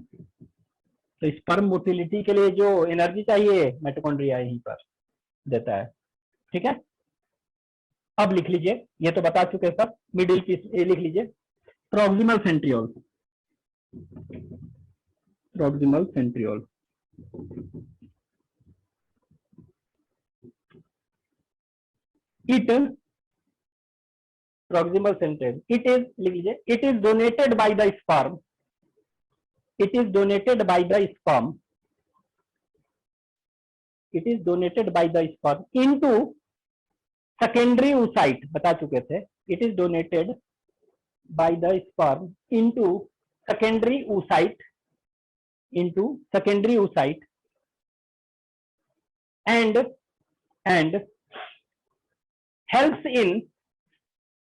तो स्पर्म मोटिलिटी के लिए जो एनर्जी चाहिए माइटोकॉन्ड्रिया यहीं पर देता है। ठीक है, अब लिख लीजिए, ये तो बता चुके सब, मिडिल पीस ये लिख लीजिए, proximal centriole, it proximal centriole, it is लिख लीजिए, it is donated by the sperm, it is donated by the sperm, it is donated by the sperm into secondary oocyte, बता चुके थे, it is donated by the sperm into secondary oocyte,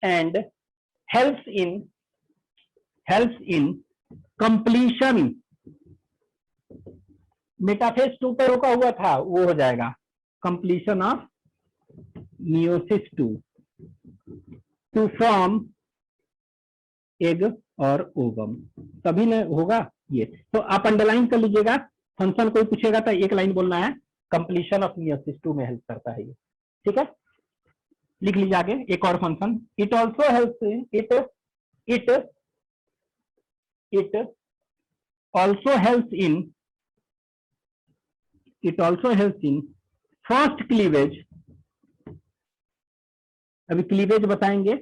and helps in completion, metaphase 2 पे रुका हुआ था, वो हो जाएगा completion of meiosis 2 to form egg और ओवम, सभी में होगा ये। तो आप अंडरलाइन कर लीजिएगा, फंक्शन कोई पूछेगा तो एक लाइन बोलना है, कंप्लीशन ऑफ मियोसिस 2 में हेल्प करता है ये। ठीक है, लिख लीजिए आगे एक और function, it also helps in first cleavage. अभी क्लीवेज बताएंगे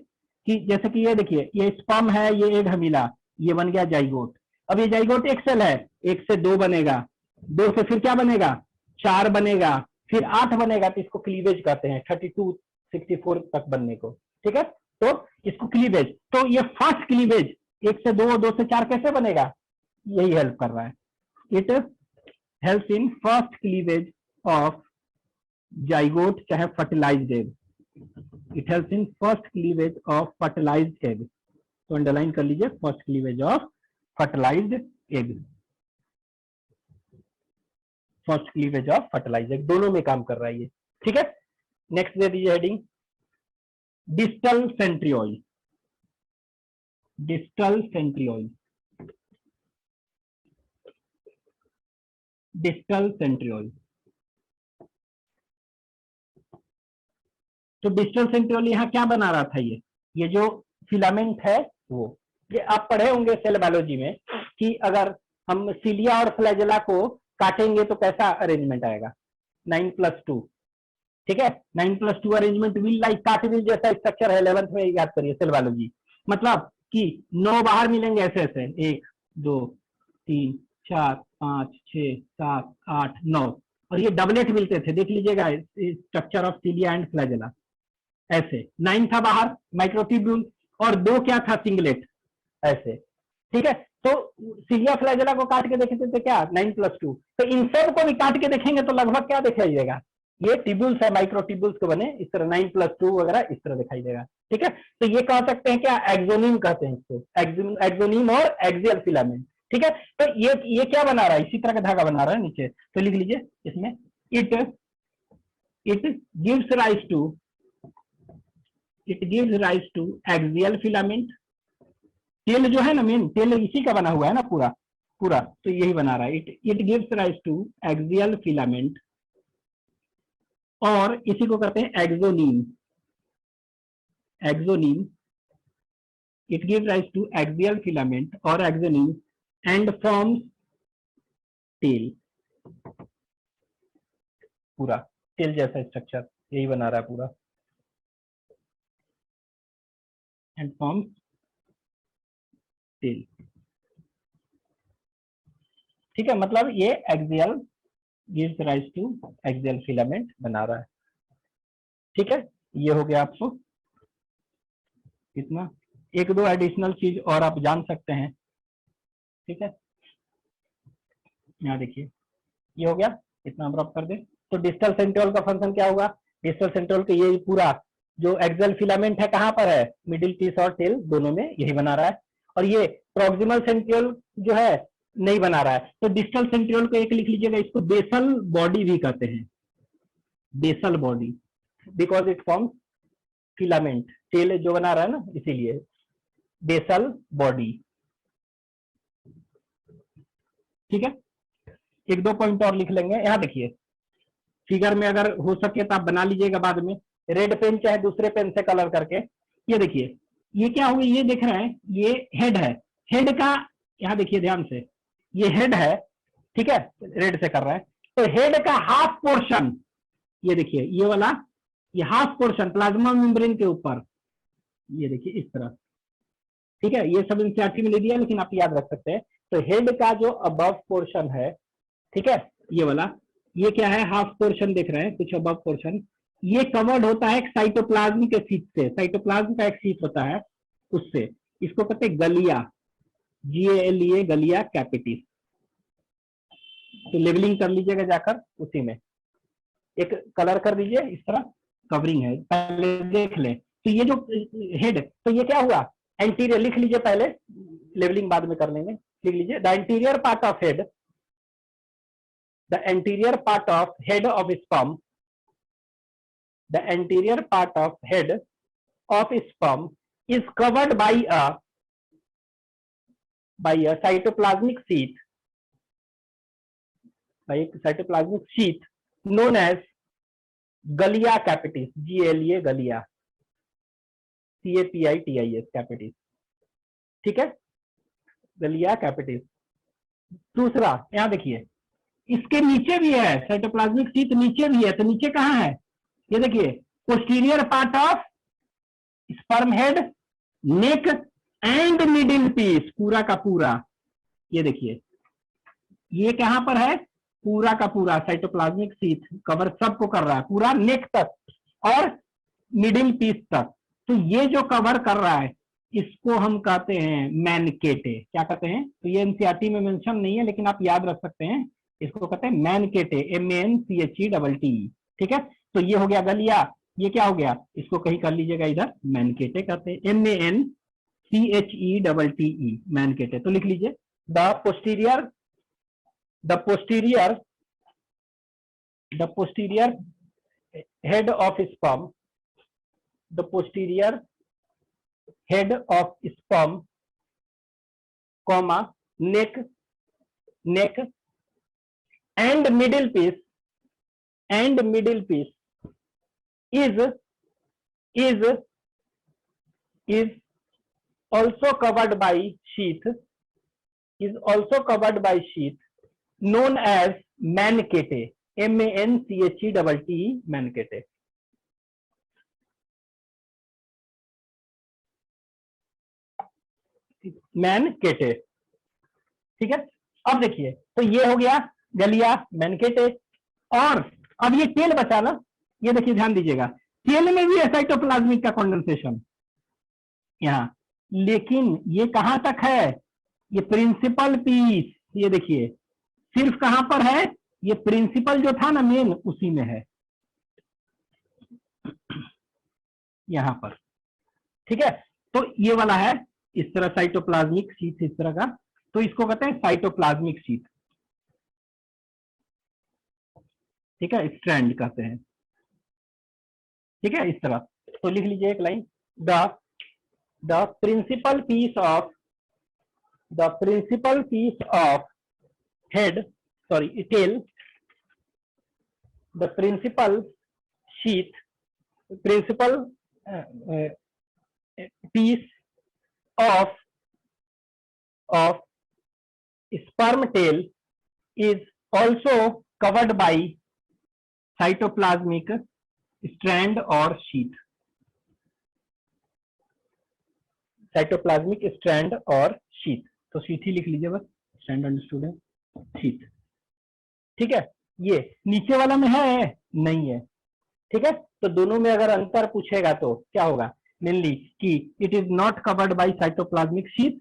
कि जैसे कि ये देखिए, ये स्पर्म है, ये एग है मिला, ये बन गया जाइगोट। अब ये जाइगोट एक सेल है, एक से 2 बनेगा, 2 से फिर क्या बनेगा, 4 बनेगा, फिर 8 बनेगा, तो इसको क्लीवेज कहते हैं 32 64 तक बनने को। ठीक है, तो इसको क्लीवेज, तो ये फर्स्ट क्लीवेज 1 से 2, 2 से 4 कैसे बनेगा, यही हेल्प कर रहा है। It help in first cleavage of zygote चाहे fertilised egg. It help in first cleavage of fertilised egg, तो अंडरलाइन कर लीजिए, first cleavage of fertilised egg, first cleavage of fertilised egg, दोनों में काम कर रहा है ये। ठीक है, नेक्स्ट दे दीजिए heading distal centriole. Distal centriole, distal centriole. तो डिस्टल सेंट्रियोल यहाँ क्या बना रहा था, ये जो फिलामेंट है वो, ये आप पढ़े होंगे सेल बायोलॉजी में कि अगर हम सीलिया और फ्लैजेला को काटेंगे तो कैसा अरेंजमेंट आएगा, 9+2। ठीक है, 9+2 अरेंजमेंट व्हील लाइक कार्टविल जैसा स्ट्रक्चर है, 11th में याद करिए सेल बायोलॉजी। मतलब कि 9 बाहर मिलेंगे ऐसे ऐसे, 1 2 3 4 5 6 7 8 9, और ये डबलेट मिलते थे, देख लीजिएगा structure of cilia and flagella ऐसे। 9 था बाहर माइक्रोट्यूब्यूल, और 2 क्या था, सिंगलेट ऐसे। ठीक है, तो सीलिया फ्लैजेला को काट के देखते थे क्या, 9+2, तो इन सब को भी काट के देखेंगे तो लगभग क्या दिखाई देगा, ये टिब्यूल्स है, माइक्रो टिब्यूल्स के बने इस तरह, 9+2 वगैरह इस तरह दिखाई देगा। ठीक है, तो ये कह सकते हैं क्या, एक्सोनीम कहते हैं इसको, एक्सोनीम और एक्सियल फिलामेंट। ठीक है, तो ये क्या बना रहा है, इसी तरह का धागा बना रहा है नीचे, तो लिख लीजिए इसमें, it gives rise to, it gives rise to axial filament. Tail जो है ना, मेन टेल इसी का बना हुआ है ना पूरा पूरा, तो यही बना रहा है, it gives rise to axial filament, और इसी को कहते हैं axoneme. Axoneme, it gives rise to axial filament और एक्सोनीम एंड फॉर्म्स टेल। पूरा टेल जैसा स्ट्रक्चर यही बना रहा है पूरा, एंड फॉर्म्स टेल। ठीक है, मतलब ये axial gives rise to axial filament बना रहा है। ठीक है, ये हो गया आपको इतना, 1-2 एडिशनल चीज और आप जान सकते हैं। ठीक है, यहाँ देखिए ये हो गया, इतना हम रब कर दे। तो डिस्टल सेंट्रियोल का फंक्शन क्या होगा, डिस्टल सेंट्रियोल का ये पूरा जो एक्सियल फिलामेंट है कहाँ पर है, मिडिल पीस और टेल दोनों में, यही बना रहा है। और ये प्रॉक्सिमल सेंट्रियोल जो है नहीं बना रहा है, तो डिस्टल सेंट्रियोल को एक लिख लीजिएगा, इसको बेसल बॉडी भी कहते हैं, basal body, because it forms filament, tail जो बना रहा है ना इसीलिए बेसल बॉडी। ठीक है, 1-2 पॉइंट और लिख लेंगे। यहाँ देखिए फिगर में अगर हो सके तो आप बना लीजिएगा बाद में, रेड पेन चाहे दूसरे पेन से कलर करके। ये देखिए ये क्या हुआ, ये देख रहे हैं, ये हेड है, हेड का यहाँ देखिए ध्यान से, ये हेड है। ठीक है, रेड से कर रहा है, तो हेड का हाफ पोर्शन, ये देखिए ये वाला, ये हाफ पोर्शन प्लाज्मा मेम्ब्रेन के ऊपर, ये देखिए इस तरह। ठीक है, ये सब एनसीईआरटी में ले दिया, लेकिन आप याद रख सकते हैं। तो हेड का जो अबव पोर्शन है, ठीक है, ये वाला, ये क्या है, हाफ पोर्शन देख रहे हैं, कुछ अबव पोर्शन, ये कवर्ड होता है एक साइटोप्लाज्म के शीट से, साइटोप्लाज्म का एक शीट होता है उससे, इसको कहते हैं गलिया, GALEA, गलिया कैपिटिस। तो लेबलिंग कर लीजिएगा जाकर उसी में, एक कलर कर दीजिए इस तरह, कवरिंग है, पहले देख लें। तो ये जो हेड, तो ये क्या हुआ, एंटीरियर लिख लीजिए पहले, लेबलिंग बाद में कर लेंगे, लिख लीजिए the anterior part of head, the anterior part of head of sperm, the anterior part of head of sperm is covered by a cytoplasmic sheath, by a cytoplasmic sheath known as Gallia capitis, GALEA गलिया, CAPITIS capitis। ठीक है, गलिया कैपिटिस। दूसरा यहां देखिए, इसके नीचे भी है साइटोप्लाज्मिक शीट, नीचे भी है, तो नीचे कहां है, ये देखिए posterior part of sperm head, neck and middle piece, पूरा का पूरा, ये देखिए ये कहां पर है, पूरा का पूरा साइटोप्लाज्मिक शीथ कवर सबको कर रहा है, पूरा नेक तक और मिडिल पीस तक। तो ये जो कवर कर रहा है इसको हम कहते हैं मैनकेटे। क्या कहते हैं? तो ये एनसीईआरटी में मेंशन नहीं है लेकिन आप याद रख सकते हैं, इसको कहते हैं मैनकेटे, MANCHETT। ठीक है, तो ये हो गया गलिया। ये क्या हो गया? इसको कहीं कर लीजिएगा इधर, मैनकेटे कहते हैं, MANCHETTE, मैनकेटे। तो लिख लीजिए the posterior head of sperm, the posterior head of sperm, comma, neck and middle piece is also covered by sheath, known as मैनकेटे, MANCHETTE, मैनकेटे। मैनकेटे, ठीक है। अब देखिए, तो ये हो गया गलिया, मैनकेटे। और अब ये टेल बचा ना, ये देखिए ध्यान दीजिएगा, टेल में भी है साइटोप्लाज्मिक का कंडेंसेशन यहाँ, लेकिन ये कहां तक है? ये प्रिंसिपल पीस, ये देखिए सिर्फ कहां पर है? ये प्रिंसिपल जो था ना मेन, उसी में है, यहां पर। ठीक है, तो ये वाला है इस तरह साइटोप्लाज्मिक शीथ, इस तरह का, तो इसको कहते हैं साइटोप्लाज्मिक शीथ। ठीक है, स्ट्रैंड कहते हैं। ठीक है, इस तरह। तो लिख लीजिए एक line, the principal piece of head, sorry tail, the principal sheath, principal piece of sperm tail is also covered by cytoplasmic strand or sheath, cytoplasmic strand or sheath। तो sheath ही लिख लीजिए बस, स्ट्रैंड अंडरस्टूड है, sheath। ठीक है, ये नीचे वाला में है नहीं है। ठीक है, तो दोनों में अगर अंतर पूछेगा तो क्या होगा? मेनली कि it is not covered by cytoplasmic sheath,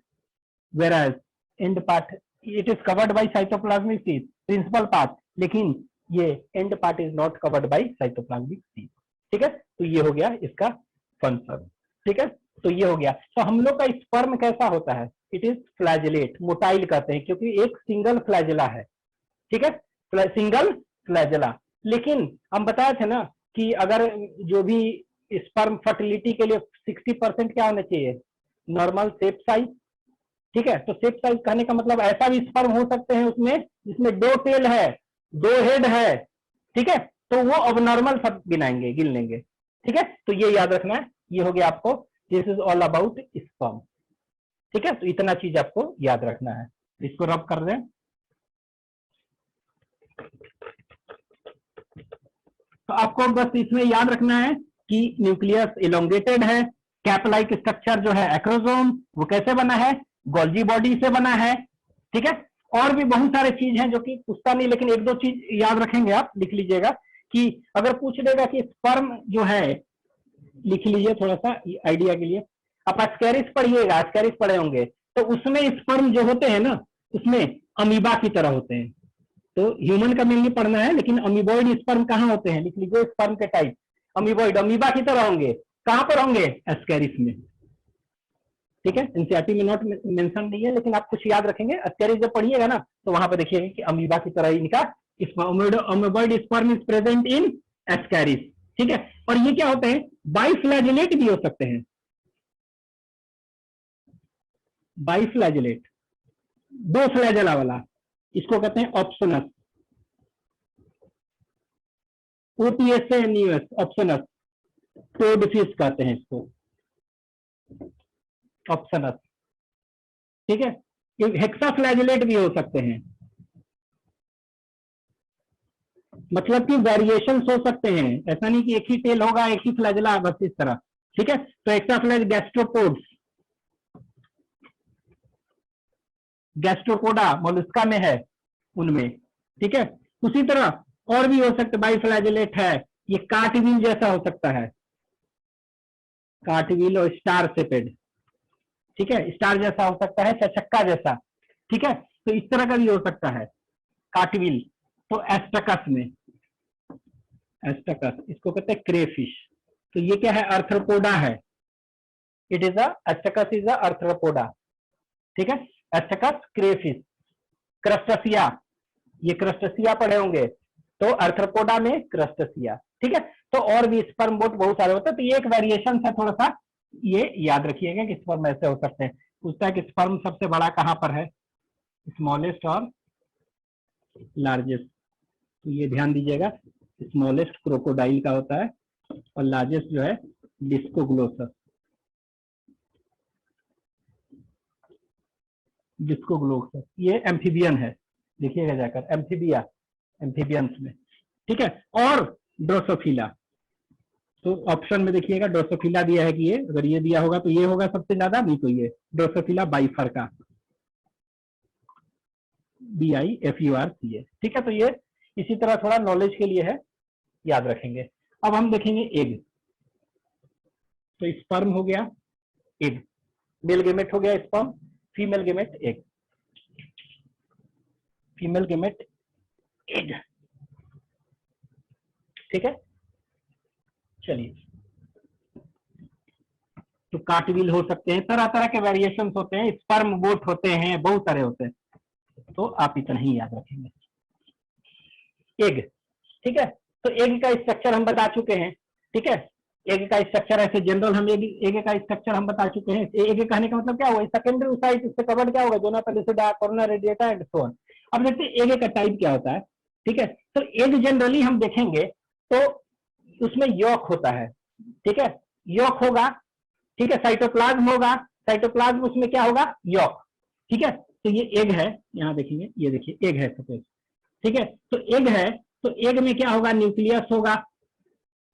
whereas end part it is covered by cytoplasmic sheath, principal part, लेकिन ये end part is not covered by cytoplasmic sheath. ठीक है, तो ये हो गया इसका फंक्शन। ठीक है, तो ये हो गया। तो हम लोग का स्पर्म कैसा होता है? इट इज फ्लैजेलेट, मोटाइल कहते हैं, क्योंकि एक सिंगल फ्लैजेला है। ठीक है, सिंगल फ्लैजेला। लेकिन हम बताए थे ना कि अगर जो भी स्पर्म फर्टिलिटी के लिए 60% क्या होना चाहिए? Normal shape size. ठीक है, तो शेप साइज कहने का मतलब ऐसा भी स्पर्म हो सकते हैं उसमें जिसमें 2 टेल है, 2 हेड है। ठीक है, तो वो अब नॉर्मल सब गिनाएंगे, गिन लेंगे। ठीक है, तो ये याद रखना है। ये हो गया आपको, this is all about sperm. ठीक है, तो इतना चीज आपको याद रखना है। इसको रब कर दें। तो आपको बस इसमें याद रखना है कि न्यूक्लियस इलोंगेटेड है, कैप लाइक स्ट्रक्चर जो है एक्रोसोम, वो कैसे बना है? गोल्जी बॉडी से बना है। ठीक है, और भी बहुत सारे चीज हैं जो कि पूछता नहीं, लेकिन एक दो चीज याद रखेंगे, आप लिख लीजिएगा कि अगर पूछ देगा कि स्पर्म जो है, लिख लीजिए थोड़ा सा आइडिया के लिए। आप एस्केरिस पढ़िएगा, एस्केरिस पढ़े होंगे, तो उसमें स्पर्म जो होते हैं ना, उसमें अमीबा की तरह होते हैं। तो ह्यूमन का मेनली पढ़ना है, लेकिन अमीबॉइड स्पर्म कहाँ होते हैं? लिख लीजिए स्पर्म के टाइप, अमीबॉइड, अमीबा की तरह होंगे। कहां पर होंगे? एस्केरिस में। ठीक है, एनसीईआरटी में नॉट मेंशन नहीं है, लेकिन आप कुछ याद रखेंगे। एस्केरिस जब पढ़िएगा ना, तो वहां पर देखिएगा कि अमीबा की तरह इनका amoeboid sperm is present in Ascaris. ठीक है, और ये क्या होते हैं? बाइफ्लैजेलेट भी हो सकते हैं। बाइफ्लैजेलेट, 2 फ्लैजेला वाला, इसको कहते हैं Opsanus, OPSNUS, Opsanus. Toadfish कहते हैं इसको, ऑप्शनस। ठीक है, हेक्साफ्लैजेलेट भी हो सकते हैं, मतलब कि वेरिएशंस हो सकते हैं, ऐसा नहीं कि एक ही टेल होगा, एक ही फ्लैजेला, बस इस तरह। ठीक है, तो हेक्साफ्लैज गैस्ट्रोपोड्स, गैस्ट्रोपोडा मोलस्का में है उनमें। ठीक है, उसी तरह और भी हो सकता है, बाइफ्लैजेलेट है, ये कार्टव्हील जैसा हो सकता है, कार्टव्हील और स्टार शेपेड, ठीक है, स्टार जैसा हो सकता है, चक्का जैसा, ठीक है, तो इस तरह का भी हो सकता है कार्टव्हील। तो एस्टकस में, एस्टकस इसको कहते हैं क्रेफिश। तो ये क्या है, अर्थ्रोपोडा है, इट इज एस्टकस इज अर्थ्रोपोडा, ठीक है, एस्टकस क्रेफिश। क्रस्टसिया, ये क्रस्टसिया पढ़े होंगे, तो अर्थ्रोपोडा में क्रस्टसिया, ठीक है। तो और भी स्पर्म बोट बहुत सारे होते हैं, तो ये एक वेरिएशन है, थोड़ा सा ये याद रखिएगा कि स्पर्म ऐसे हो सकते हैं। पूछता है कि स्पर्म सबसे बड़ा कहां पर है, स्मॉलेस्ट और लार्जेस्ट, तो ये ध्यान दीजिएगा, स्मॉलेस्ट क्रोकोडाइल का होता है और लार्जेस्ट जो है डिस्कोग्लोसस, डिस्कोग्लोसस, ये एम्फीबियन है, देखिएगा जाकर, एम्फीबिया, एम्फीबियंस में, ठीक है। और ड्रोसोफिला, तो ऑप्शन में देखिएगा ड्रोसोफिला दिया है कि ये, अगर ये दिया होगा तो ये होगा सबसे ज्यादा, नहीं तो ये ड्रोसोफिला बाइफरका, BIFURCA, ठीक है। तो ये इसी तरह थोड़ा नॉलेज के लिए है, याद रखेंगे। अब हम देखेंगे एग, तो स्पर्म हो गया, एग, मेल गेमेट हो गया sperm, female gamete egg, female gamete egg, ठीक है। चलिए, तो कार्टव्हील हो सकते हैं, तरह तरह के वेरिएशंस होते हैं, स्पर्म बोट होते हैं, बहुत सारे होते हैं, तो आप इतना ही याद रखेंगे। एग, ठीक है, तो एग का स्ट्रक्चर हम बता चुके हैं, ठीक है। एग का स्ट्रक्चर ऐसे जनरल हम एग का स्ट्रक्चर हम बता चुके हैं। एग कहने का मतलब क्या हुआ, सेकेंडरी साइट, इससे कवर्ड क्या होगा, zona pellucida, corona radiata and so on. अब देखते हैं एग का टाइप क्या होता है, ठीक है। तो एग जनरली हम देखेंगे तो उसमें यॉक होता है, ठीक है, यॉक होगा, ठीक है, साइटोप्लाज्म होगा, साइटोप्लाज्म उसमें क्या होगा, यॉक, ठीक है। तो ये एग है, यहाँ देखेंगे, ये देखिए एग है सपोज, ठीक है। तो एग है, तो एग में क्या होगा, न्यूक्लियस होगा,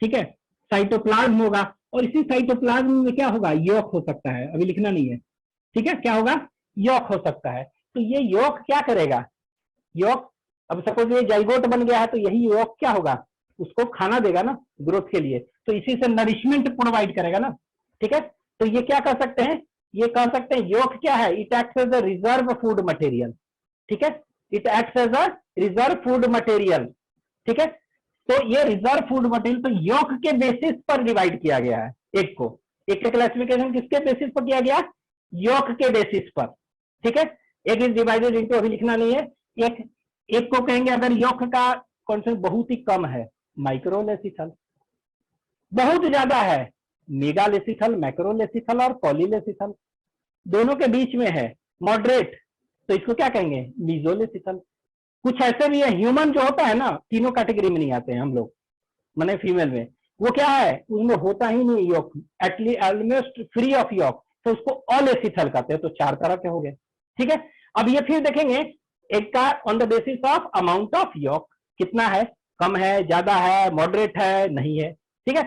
ठीक है, साइटोप्लाज्म होगा, और इसी साइटोप्लाज्म में क्या होगा, यॉक हो सकता है, अभी लिखना नहीं है, ठीक है, क्या होगा, यॉक हो सकता है। तो ये यॉक क्या करेगा, यॉक, अब सपोज ये जाइगोट बन गया है, तो यही यॉक क्या होगा, उसको खाना देगा ना ग्रोथ के लिए, तो इसी से नरिशमेंट प्रोवाइड करेगा ना, ठीक है। तो ये क्या कर सकते हैं, ये कह सकते हैं यॉक क्या है, it acts as a reserve food material, ठीक है, it acts as a reserve food material, ठीक है। तो ये रिजर्व फूड मटेरियल, तो यॉक के बेसिस पर डिवाइड किया गया है एक को, एक का क्लासिफिकेशन किसके बेसिस पर किया गया, यॉक के बेसिस पर, ठीक है। एक इज डिवाइडेड इनटू, अभी लिखना नहीं है, एक एक को कहेंगे अगर यॉक का कॉन्सेंट बहुत ही कम है, माइक्रोलेसिथल, बहुत ज्यादा है, मेगालेसिथल, मैक्रोलेसिथल और पॉलीलेसिथल, दोनों के बीच में है, मॉडरेट, तो इसको क्या कहेंगे, मीजोलेसिथल। कुछ ऐसे भी है, ह्यूमन जो होता है ना, तीनों कैटेगरी में नहीं आते हैं हम लोग, माने फीमेल में, वो क्या है, उसमें होता ही नहीं yolk, at least almost free of yolk, तो उसको ऑलेसिथल कहते हैं। तो चार तरह के हो गए, ठीक है। अब ये फिर देखेंगे एक का on the basis of amount of York, कितना है, कम है, ज्यादा है, मॉडरेट है, नहीं है, ठीक है।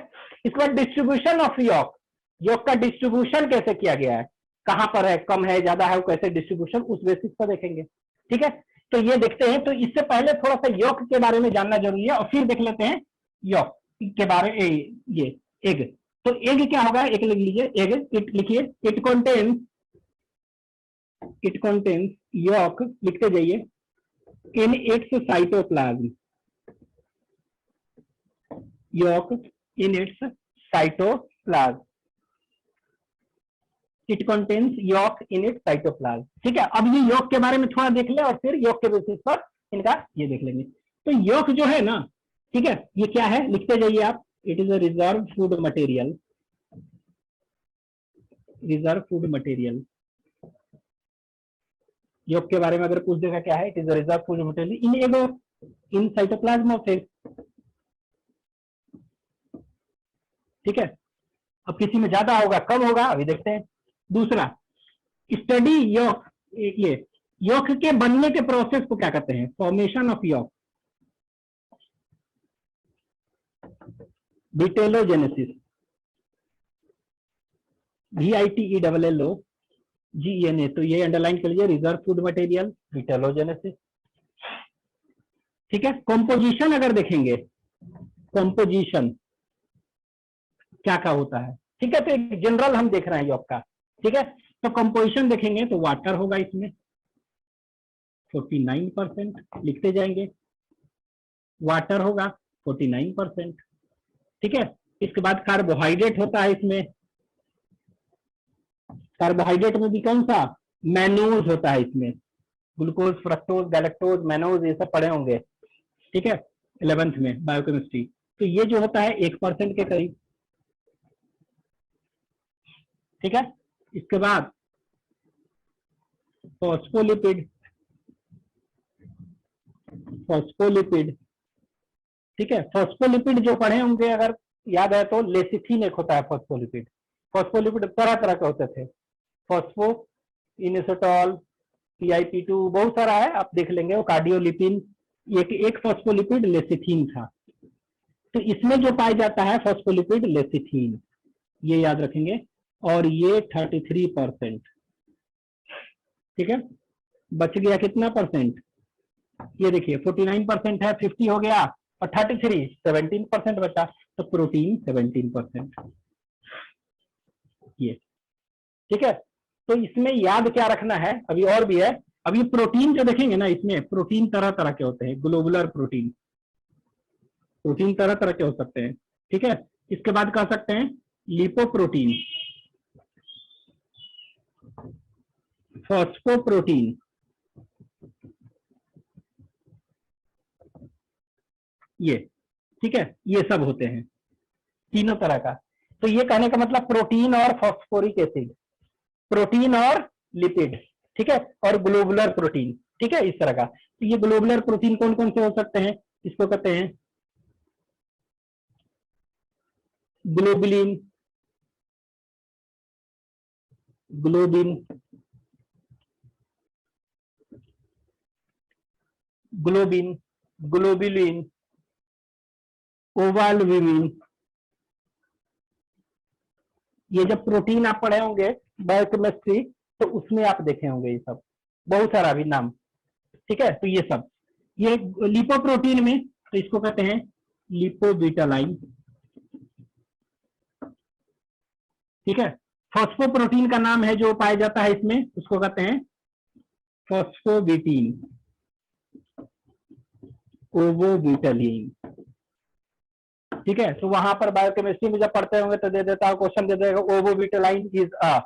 इसके बाद डिस्ट्रीब्यूशन ऑफ यॉक, यॉक का डिस्ट्रीब्यूशन कैसे किया गया है, कहां पर है, कम है, ज्यादा है, कैसे डिस्ट्रीब्यूशन, उस बेसिस पर देखेंगे, ठीक है। तो ये देखते हैं, तो इससे पहले थोड़ा सा यॉक के बारे में जानना जरूरी है, और फिर देख लेते हैं यॉक के बारे में, ये एग, तो एग क्या होगा, एक लिख लीजिए एग, इट लिखिए, इट कंटेन्स यॉक, लिखते जाइए, in its cytoplasm, yolk in its cytoplasm, it contains yolk in its cytoplasm, ठीक है। अब ये यॉक के बारे में थोड़ा देख ले, और फिर यॉक के बेसिस पर इनका ये देख लेंगे। तो यॉक जो है ना, ठीक है, ये क्या है, लिखते जाइए आप, it is a reserve food material, reserve food material, yolk के बारे में अगर पूछ देगा क्या है, it is a reserve food material in egg, in cytoplasm of egg, ठीक है। अब किसी में ज्यादा होगा, कम होगा, अभी देखते हैं। दूसरा, स्टडी यॉक, ये यॉक के बनने के प्रोसेस को क्या कहते हैं, formation of York, vitellogenesis, VITELLOGENA, तो ये अंडरलाइन कर लीजिए, रिजर्व फूड मटेरियल, विटेलोजेनेसिस, ठीक है। कॉम्पोजिशन अगर देखेंगे, कॉम्पोजिशन क्या क्या होता है, ठीक है। तो एक जनरल हम देख रहे हैं यॉक का, ठीक है। तो कंपोजिशन देखेंगे तो वाटर होगा इसमें 49%, लिखते जाएंगे, वाटर होगा 49%, ठीक है। इसके बाद कार्बोहाइड्रेट होता है इसमें, कार्बोहाइड्रेट में भी कौन सा, मैनोज होता है इसमें, ग्लूकोज, फ्रक्टोज, गैलेक्टोज, मैनोज, ये सब पढ़े होंगे, ठीक है, 11th में बायोकेमिस्ट्री। तो ये जो होता है 1% के करीब, ठीक है। इसके बाद फॉस्फोलिपिड, फॉस्फोलिपिड, ठीक है। फॉस्फोलिपिड जो पढ़े होंगे अगर याद है तो लेसिथिन एक होता है फॉस्फोलिपिड। फॉस्फोलिपिड तरह तरह के होते थे, फॉस्फो इनोसिटॉल, PIP2, बहुत सारा है, आप देख लेंगे। वो कार्डियोलिपिन, एक फॉस्फोलिपिड लेसिथिन था। तो इसमें जो पाया जाता है फॉस्फोलिपिड लेसिथिन, ये याद रखेंगे। और ये 33%, ठीक है। बच गया कितना परसेंट, ये देखिए 49% है, 50 हो गया, और 33 17% बचा। तो प्रोटीन 17%, ये ठीक है। तो इसमें याद क्या रखना है, अभी और भी है। अभी प्रोटीन जो देखेंगे ना, इसमें प्रोटीन तरह तरह के होते हैं, ग्लोबुलर प्रोटीन, प्रोटीन तरह तरह के हो सकते हैं, ठीक है। इसके बाद कह सकते हैं लिपोप्रोटीन, फॉस्फोप्रोटीन, ये ठीक है, ये सब होते हैं तीनों तरह का। तो ये कहने का मतलब प्रोटीन और फॉस्फोरिक एसिड, प्रोटीन और लिपिड, ठीक है, और ग्लोबुलर प्रोटीन, ठीक है, इस तरह का। तो ये ग्लोबुलर प्रोटीन कौन कौन से हो सकते हैं, इसको कहते हैं ग्लोबुलिन, ग्लोबिन, ग्लोबिन, ग्लोबुलिन, ओवाल्ब्यूमिन। ये जब प्रोटीन आप पढ़े होंगे बायोकेमिस्ट्री, तो उसमें आप देखे होंगे ये सब, बहुत सारा भी नाम, ठीक है। तो ये सब, ये लिपोप्रोटीन में तो इसको कहते हैं लिपोबिटालाइन, ठीक है। फॉस्फोप्रोटीन का नाम है जो पाया जाता है इसमें, उसको कहते हैं फॉस्फोबिटीन, ओवोबिटलिन, ठीक है। तो वहां पर बायोकेमिस्ट्री में जब पढ़ते होंगे तो दे देता है, क्वेश्चन दे देगा ovovitellin is a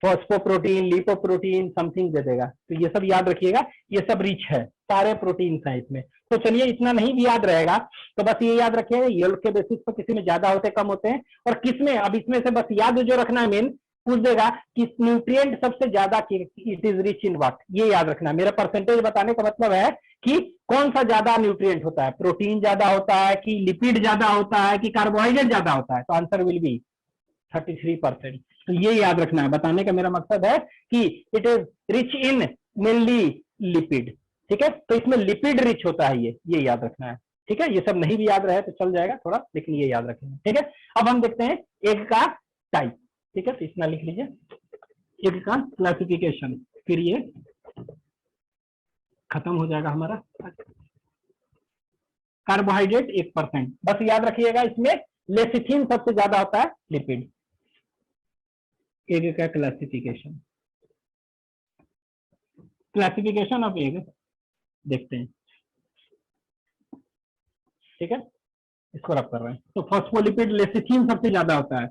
phosphoprotein, lipoprotein something दे देगा। तो ये सब याद रखिएगा, ये सब रिच है, सारे प्रोटीन हैं इसमें। तो चलिए, इतना नहीं भी याद रहेगा तो बस ये याद रखिएगा, येल्ड के बेसिस पर किसी में ज्यादा होते कम होते हैं, और किसमें, अब इसमें से बस याद जो रखना है मेन, पूछ देगा कि न्यूट्रिएंट सबसे ज्यादा it is rich in what, ये याद रखना। मेरा परसेंटेज बताने का मतलब है कि कौन सा ज्यादा न्यूट्रिएंट होता है, प्रोटीन ज्यादा होता है कि लिपिड ज्यादा होता है कि कार्बोहाइड्रेट ज्यादा होता है। तो आंसर विल बी 33%। तो ये याद रखना है, बताने का मेरा मकसद है कि it is rich in mainly lipid, ठीक है। तो इसमें लिपिड रिच होता है, ये याद रखना है, ठीक है। ये सब नहीं भी याद रहे तो चल जाएगा थोड़ा, लेकिन ये याद रखेंगे, ठीक है। अब हम देखते हैं एग का टाइप, ठीक है। तो इतना लिख लीजिए, एग का क्लासिफिकेशन, फिर ये खत्म हो जाएगा हमारा। कार्बोहाइड्रेट 1%, बस याद रखिएगा इसमें लेसिथिन सबसे ज्यादा होता है लिपिड। एग का क्लासिफिकेशन, क्लासिफिकेशन ऑफ एग देखते हैं, ठीक है। इसको रब कर रहे हैं। तो फॉस्फोलिपिड लेसिथिन सबसे ज्यादा होता है,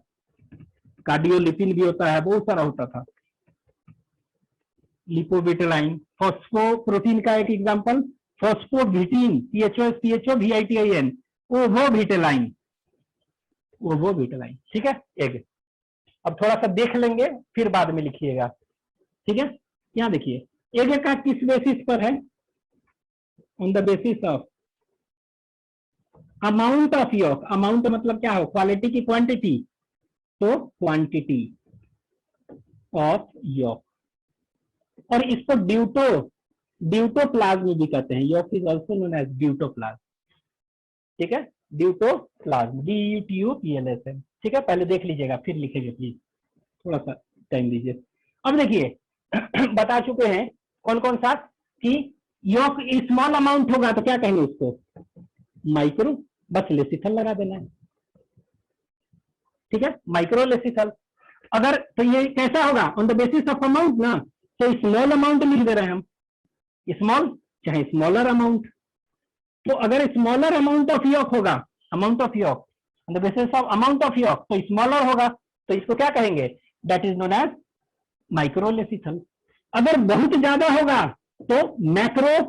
कार्डियोलिपिन भी होता है, बहुत सारा होता था, लिपोबिटलाइन। फॉस्फोप्रोटीन का एक एग्जांपल फॉस्फोबिटीन, PHOVITIN, ओवोबिटलाइन, ओवोबिटलाइन, ठीक है। एग अब थोड़ा सा देख लेंगे, फिर बाद में लिखिएगा, ठीक है। यहाँ देखिए, एग का किस बेसिस पर है, on the basis of amount of York. Amount मतलब क्या हो, क्वालिटी की क्वांटिटी, तो क्वांटिटी ऑफ यॉक। और इसको ड्यूटोप्लाज्म भी कहते हैं, yolk is also known as deutoplasm, ठीक है। ड्यूटोप्लाज्म, DUTOPLASM, ठीक है। पहले देख लीजिएगा फिर लिखेंगे, प्लीज थोड़ा सा टाइम दीजिए। अब देखिए बता चुके हैं कौन कौन सा कि यॉक स्मॉल अमाउंट होगा तो क्या कहेंगे उसको, माइक्रो, बस लेसिथल लगा देना है, ठीक है, माइक्रो लेसिथल। अगर तो ये कैसा होगा, on the basis of amount ना, तो स्मॉल अमाउंट लिख दे रहे हैं हम, स्मॉल चाहे स्मॉलर अमाउंट। तो अगर स्मॉलर अमाउंट ऑफ यॉक होगा, amount of yolk on the basis of amount of yolk, तो स्मॉलर होगा, तो इसको क्या कहेंगे, that is known as microlecithal. अगर बहुत ज्यादा होगा तो मैक्रो,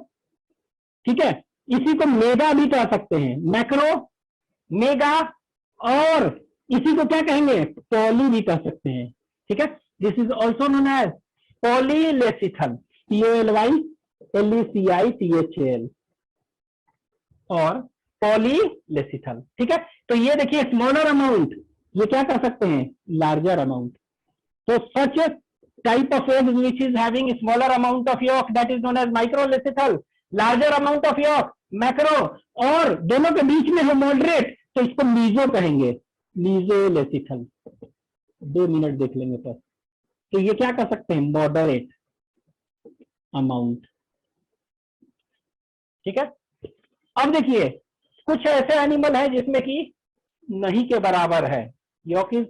ठीक है, इसी को मेगा भी कह सकते हैं, मैक्रो, मेगा, और इसी को क्या कहेंगे, पॉली भी कह सकते हैं, ठीक है। This is also known as polylecithal, POLYLECITHAL, और पॉलीलेसिथल, ठीक है। तो ये देखिए स्मॉलर अमाउंट, ये क्या कर सकते हैं, लार्जर अमाउंट। तो such type of egg which is having smaller amount of yolk that is known as microlecithal, larger amount of yolk macro, और दोनों के बीच में है मॉडरेट, तो इसको मीजो कहेंगे, मीजोलेसिथल। 2 मिनट देख लेंगे तो ये क्या कर सकते हैं, मॉडरेट अमाउंट, ठीक है। अब देखिए कुछ ऐसे एनिमल है जिसमें कि नहीं के बराबर है, यॉक इज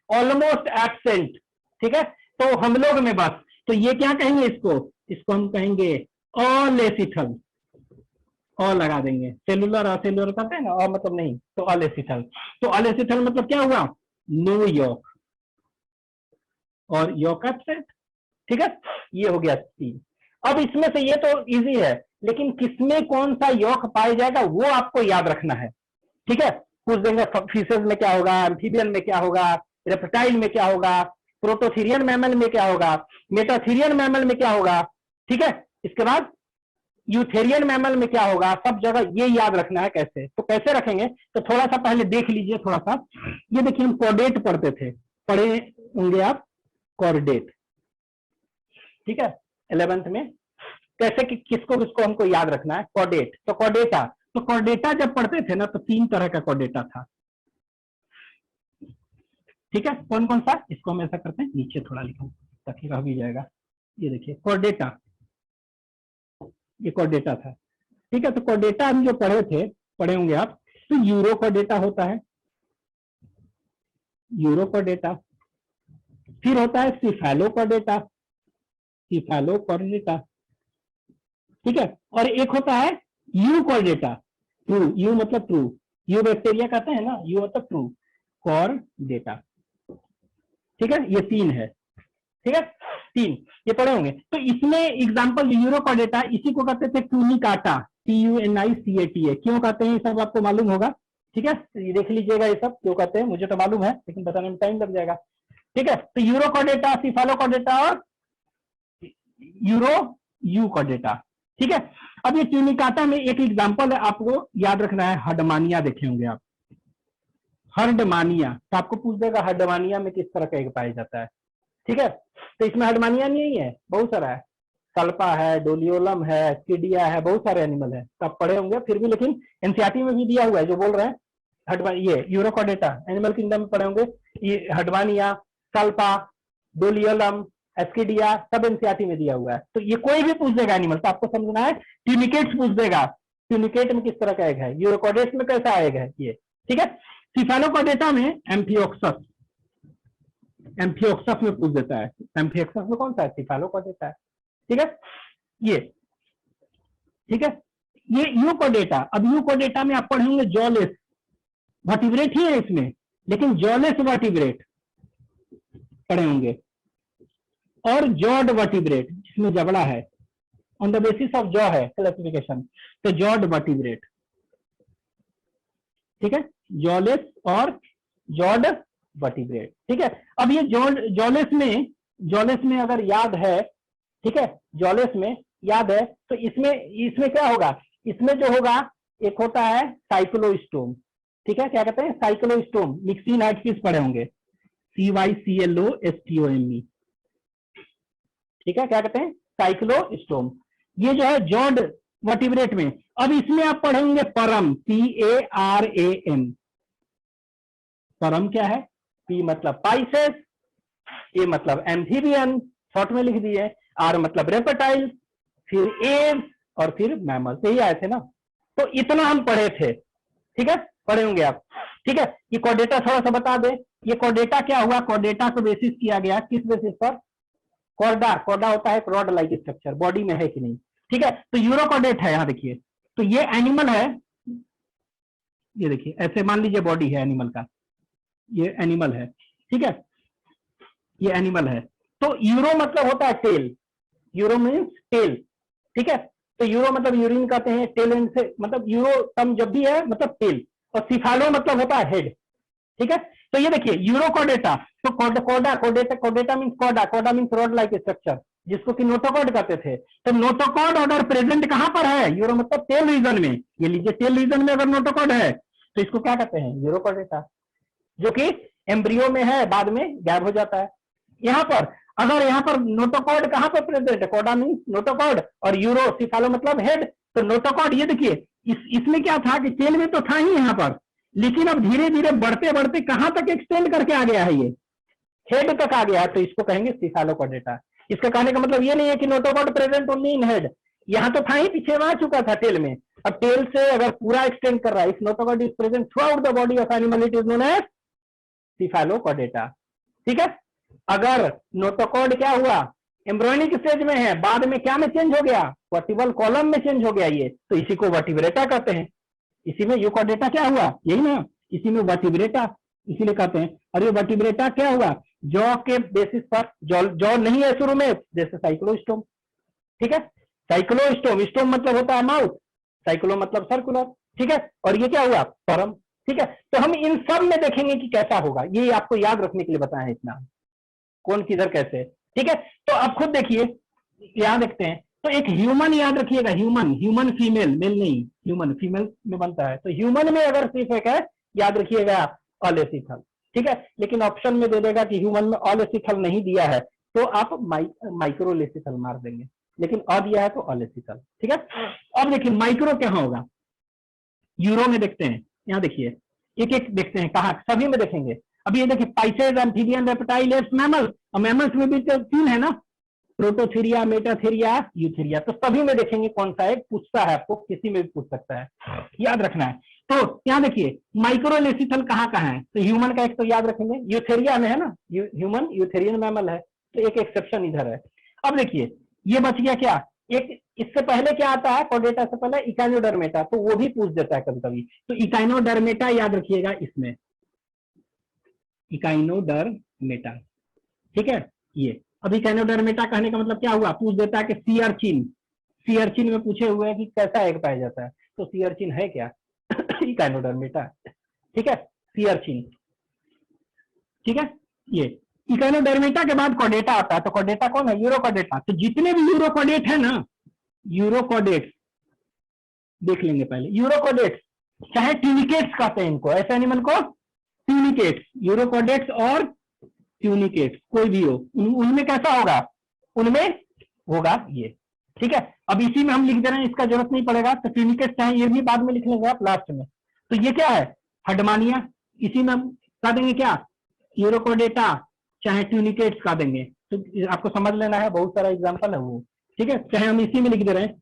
ऑलमोस्ट एब्सेंट, ठीक है, तो हम लोग में बस, तो ये क्या कहेंगे इसको हम कहेंगे अलेसिथल, और लगा देंगे, सेलुलर असेलुलर करते हैं ना, और मतलब नहीं, तो अलेसिथल। तो अलेसिथल मतलब क्या हुआ, नो यॉक और यॉक एब्सेंट, ठीक है, ये हो गया 3। अब इसमें से ये तो इजी है, लेकिन किसमें कौन सा यॉक पाया जाएगा वो आपको याद रखना है, ठीक है। पूछ देंगे फिशेज में क्या होगा, एम्फीबियन में क्या होगा, रेप्टाइल में क्या होगा, प्रोटोथीरियन मैमल में क्या होगा, मेटाथीरियन मैमल में क्या होगा, ठीक है। इसके बाद यूथेरियन मैमल में क्या होगा, सब जगह ये याद रखना है। कैसे, तो कैसे रखेंगे, तो थोड़ा सा पहले देख लीजिए, थोड़ा सा ये देखिए, हम कॉर्डेट पढ़ते थे, पढ़े होंगे आप कॉर्डेट, ठीक है, 11th में, कैसे कि किसको किसको हमको याद रखना है, कॉर्डेट, तो कॉर्डेटा, तो कॉर्डेटा जब पढ़ते थे ना तो 3 तरह का कॉर्डेटा था, ठीक है। कौन कौन सा, इसको हम ऐसा करते हैं, नीचे थोड़ा लिखूं ताकि रह भी जाएगा। ये देखिए कॉर्डेटा, ये कॉर्डेटा था, ठीक है। तो कॉर्डेटा हम जो पढ़े होंगे आप, तो यूरो कॉर्डेटा होता है, यूरो कॉर्डेटा, फिर होता है सिफेलो कॉर्डेटा, सिफेलो कॉर्डेटा, ठीक है, और एक होता है यू कॉर्डेटा, ट्रू, यू मतलब ट्रू, यू बैक्टीरिया कहते हैं ना, यू मतलब ट्रू कॉर्डेटा, ठीक है। ये 3 है, ठीक है, 3 ये पढ़े होंगे। तो इसमें एग्जांपल यूरो कॉर्डेटा, इसी को कहते थे ट्यूनिकाटा, TUNICATA, क्यों कहते हैं ये सब आपको मालूम होगा, ठीक है। तो ये देख लीजिएगा ये सब क्यों कहते हैं, मुझे तो मालूम है लेकिन बताने में टाइम लग जाएगा, ठीक है। तो यूरो कॉर्डेटा, सिफेलो कॉर्डेटा और यूरो यू कॉर्डेटा, ठीक है। अब ये ट्यूनिकाटा में एक एग्जांपल है, आपको याद रखना है, हर्डमानिया देखे होंगे आप, हर्डमानिया, तो आपको पूछ देगा हर्डमानिया में किस तरह का एग पाया जाता है, ठीक है। तो इसमें हर्डमानिया नहीं है, बहुत सारा है, कल्पा है, डोलियोलम है, स्किडिया है, बहुत सारे एनिमल है, तो आप पढ़े होंगे फिर भी, लेकिन एनसीईआरटी में भी दिया हुआ है जो बोल रहे हैं ये यूरोकॉर्डेटा, एनिमल किंगडम में पढ़े होंगे, ये हर्डमानिया, कल्पा, डोलियोलम, एस्किडिया, सब एनसीईआरटी में दिया हुआ है। तो ये कोई भी पूछ देगा एनिमल, तो आपको समझना है, ट्यूनिकेट्स पूछ देगा, ट्यूनिकेट में किस तरह का एग है, यूरोकॉर्डेट में कैसा एग है ये, ठीक है। सिफेलोकॉर्डेटा में एम्फियोक्सस, एम्फियोक्सस में पूछ देता है, एम्फियोक्सस में कौन सा है, सिफेलोकॉर्डेटा है, ठीक है, ये, ठीक है। ये यूकोडेटा, अब यूकोडेटा में आप पढ़ेंगे जॉलेस, वर्टिब्रेट ही है इसमें, लेकिन जॉलेस वर्टिब्रेट पढ़े होंगे, और जॉड वर्टिब्रेट जिसमें जबड़ा है, on the basis of jaw है क्लासिफिकेशन, तो जॉड वर्टिब्रेट, ठीक है, जॉलेस और जॉड वर्टिब्रेट, ठीक है। अब ये जॉलेस में अगर याद है, ठीक है, जॉलेस में याद है, तो इसमें क्या होगा, इसमें जो होगा एक होता है साइक्लोस्टोम, ठीक है, क्या कहते हैं, साइक्लोस्टोम, मिक्सिन हार्टफिश पढ़े होंगे, CYCLOSTOME, ठीक है, क्या कहते हैं, साइक्लोस्टोम, ये जो है जॉड वर्टिब्रेट में। अब इसमें आप पढ़ेंगे परम, PARAM, परम क्या है, P मतलब पाइसेस, A मतलब एम्फीबियन, शॉर्ट में लिख दिए, R मतलब रेप्टाइल, फिर एव्स और फिर मैमल से ही आए थे ना। तो इतना हम पढ़े थे, ठीक है, पढ़े होंगे आप, ठीक है। ये कोर्डेटा थोड़ा सा बता दे, ये कोर्डेटा क्या हुआ, कोर्डेटा को बेसिस किया गया किस बेसिस पर, कॉर्डा, कॉर्डा होता है रॉड लाइक स्ट्रक्चर, बॉडी में है कि नहीं, ठीक है। तो यूरोकॉर्डेट है, यहाँ देखिए, तो ये एनिमल है, ये देखिए ऐसे मान लीजिए बॉडी है एनिमल का, ये एनिमल है, ठीक है, ये एनिमल है। तो यूरो मतलब होता है टेल, यूरो मीन्स टेल, ठीक है। तो यूरो मतलब यूरिन कहते हैं, टेल एंड से मतलब यूरो टर्म जब भी है मतलब टेल, और सिफालो मतलब होता है हेड, ठीक है। तो ये देखिए यूरोकॉर्डेटा, तो Korda, Chordata means chorda, chorda means rod like structure, जिसको कि नोटोकॉर्ड कहते थे। तो नोटोकॉर्ड ऑर्डर प्रेजेंट कहां पर है, यूरो मतलब टेल रीजन में, ये लीजिए टेल रीजन में अगर नोटोकॉर्ड है तो इसको क्या कहते हैं, यूरोकॉर्डेटा, जो कि एम्ब्रियो में है, बाद में गैप हो जाता है। यहाँ पर अगर यहाँ पर नोटोकॉर्ड कहां पर प्रेजेंट है, कोडा मीन्स नोटोकॉर्ड, और यूरो सिफालो मतलब हेड, तो नोटोकॉर्ड ये देखिए इसमें क्या था कि टेल में तो था ही यहाँ पर, लेकिन अब धीरे धीरे बढ़ते बढ़ते कहां तक एक्सटेंड करके आ गया है, ये हेड तक आ गया है, तो इसको कहेंगे सिफालोकॉर्डेटा। इसका कहने का मतलब ये नहीं है कि notochord present only in head, यहाँ तो था ही, पीछे आ चुका था टेल में, अब टेल से अगर पूरा एक्सटेंड कर रहा है, इस notochord is present throughout the body of animal, it is known as Cephalochordata, ठीक है। अगर नोटोकॉर्ड क्या हुआ, एम्ब्रियोनिक स्टेज में है, बाद में क्या में चेंज हो गया, वर्टिबल कॉलम में चेंज हो गया ये, तो इसी को वर्टिब्रेटा कहते हैं। इसी में यूकॉर्डेटा क्या हुआ, यही ना, इसी में वर्टिब्रेटा इसीलिए कहते हैं। और ये वर्टिब्रेटा क्या हुआ, जॉ के बेसिस पर, जॉ नहीं है शुरू में, जैसे साइक्लोस्टोम, ठीक है, साइक्लोस्टोम, स्टोम मतलब होता है माउथ, साइक्लो मतलब सर्कुलर, ठीक है। और ये क्या हुआ, परम, ठीक है। तो हम इन सब में देखेंगे कि कैसा होगा, ये आपको याद रखने के लिए बताया है इतना, कौन किधर कैसे, ठीक है। तो आप खुद देखिए, यहां देखते हैं, तो एक ह्यूमन याद रखिएगा, ह्यूमन, ह्यूमन फीमेल, मेल नहीं, ह्यूमन फीमेल में बनता है, तो ह्यूमन में अगर सिर्फ एक है, याद रखिएगा ऑलेसिथल, ठीक है। लेकिन ऑप्शन में दे देगा कि ह्यूमन में ऑलेसिथल नहीं दिया है, तो आप माइक्रोलेसिथल मार देंगे, लेकिन अ दिया है तो ऑलेसिथल, ठीक है। अब देखिए माइक्रो क्या होगा, यूरो में देखते हैं, यहाँ देखिए एक एक देखते हैं, कहा सभी में देखेंगे। अभी ये देखिए पाइसेज, एम्फीबियन, रेप्टाइल, मैमल, और मैमल्स में भी तो तीन है ना, प्रोटोथीरिया, मेटाथीरिया, यूथीरिया, तो सभी में देखेंगे कौन सा एक पूछता है, आपको किसी में भी पूछ सकता है, याद रखना है। तो यहाँ देखिए माइक्रोलेसिथल कहाँ कहाँ है, तो ह्यूमन का एक तो याद रखेंगे, यूथेरिया में है ना, ह्यूमन यूथेरियन मैमल है, तो एक एक्सेप्शन इधर है। अब देखिए ये बच गया क्या, एक इससे पहले क्या आता है, कोर्डेटा से पहले इकाइनोडर्मेटा, तो वो भी पूछ देता है कभी कभी, तो इकाइनोडर्मेटा याद रखिएगा इसमें, इकाइनोडर्मेटा, ठीक है। ये अब इकाइनोडर्मेटा कहने का मतलब क्या हुआ, पूछ देता है कि सी अर्चिन, सी अर्चिन में पूछे हुए हैं कि कैसा एग पाया जाता है, तो सी अर्चिन है क्या इकाइनोडर्मेटा, ठीक है, सी अर्चिन, ठीक है। ये इकाइनोडर्मेटा के बाद कोर्डेटा आता है, तो कोर्डेटा कौन है, यूरोकोर्डेटा। तो जितने भी यूरोकोर्डेट है ना, यूरोकोर्डेट देख लेंगे पहले, यूरोकोर्डेट चाहे ट्यूनिकेट्स कहते हैं इनको, ऐसे एनिमल को ट्यूनिकेट्स, यूरोकोर्डेट्स और ट्यूनिकेट्स कोई भी हो, उनमें कैसा होगा, उनमें होगा ये, ठीक है। अब इसी में हम लिख दे रहे हैं, इसका जरूरत नहीं पड़ेगा, तो ट्यूनिकेट्स चाहे ये भी बाद में लिख लेंगे आप लास्ट में। तो ये क्या है, हडमानिया, इसी में हम कह देंगे क्या, यूरोकोर्डेटा चाहे ट्यूनिकेट्स कह देंगे, तो आपको समझ लेना है, बहुत सारा एग्जाम्पल है वो, ठीक है। चाहे हम इसी में लिख दे रहे हैं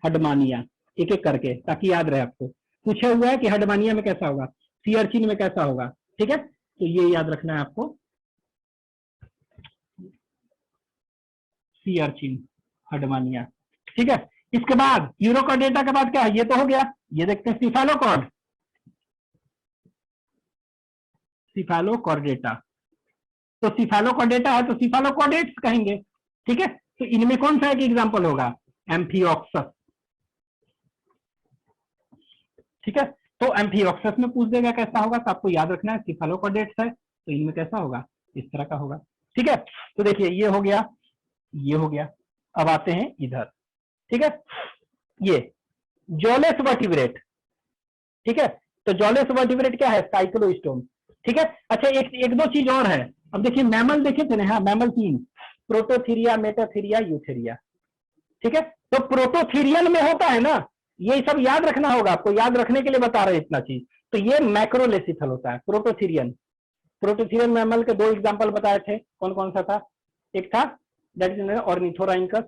हडमानिया, एक एक करके, ताकि याद रहे आपको, पूछा हुआ है कि हडमानिया में कैसा होगा, सी अर्चिन में कैसा होगा, ठीक है। तो ये याद रखना है आपको, सी अर्चिन, हडमानिया, ठीक है। इसके बाद यूरोकोर्डेटा के बाद क्या है, ये तो हो गया, ये देखते हैं सिफालोकॉर्ड, सिफालोकॉर्डेटा, तो सिफालोकॉर्डेटा है तो सिफालोकॉर्डेट्स कहेंगे, ठीक है। तो इनमें कौन सा एक एग्जांपल होगा, एम्फिओक्सस, ठीक है। तो एम्फिओक्सस में पूछ देगा कैसा होगा, तो आपको याद रखना है सिफालोकॉर्डेट्स है, तो इनमें कैसा होगा, इस तरह का होगा, ठीक है। तो देखिए ये हो गया, ये हो गया, अब आते हैं इधर, ठीक है। ये जॉलेस वर्टिब्रेट, ठीक है। तो जॉलेस वर्टिब्रेट क्या है, साइक्लोस्टोम, ठीक है। अच्छा एक दो चीज और है, अब देखिए मैमल देखे थे ना, हाँ मैमल तीन, प्रोटोथीरिया, मेटाथीरिया, यूथेरिया, ठीक है। तो प्रोटोथीरियन में होता है ना, ये सब याद रखना होगा आपको, याद रखने के लिए बता रहे इतना चीज। तो ये मैक्रोलेसिथल होता है प्रोटोथीरियन, प्रोटोथीरियन मैमल के दो एग्जांपल बताए थे, कौन कौन सा था, एक था दैट इज ऑर्निथोराइनकस,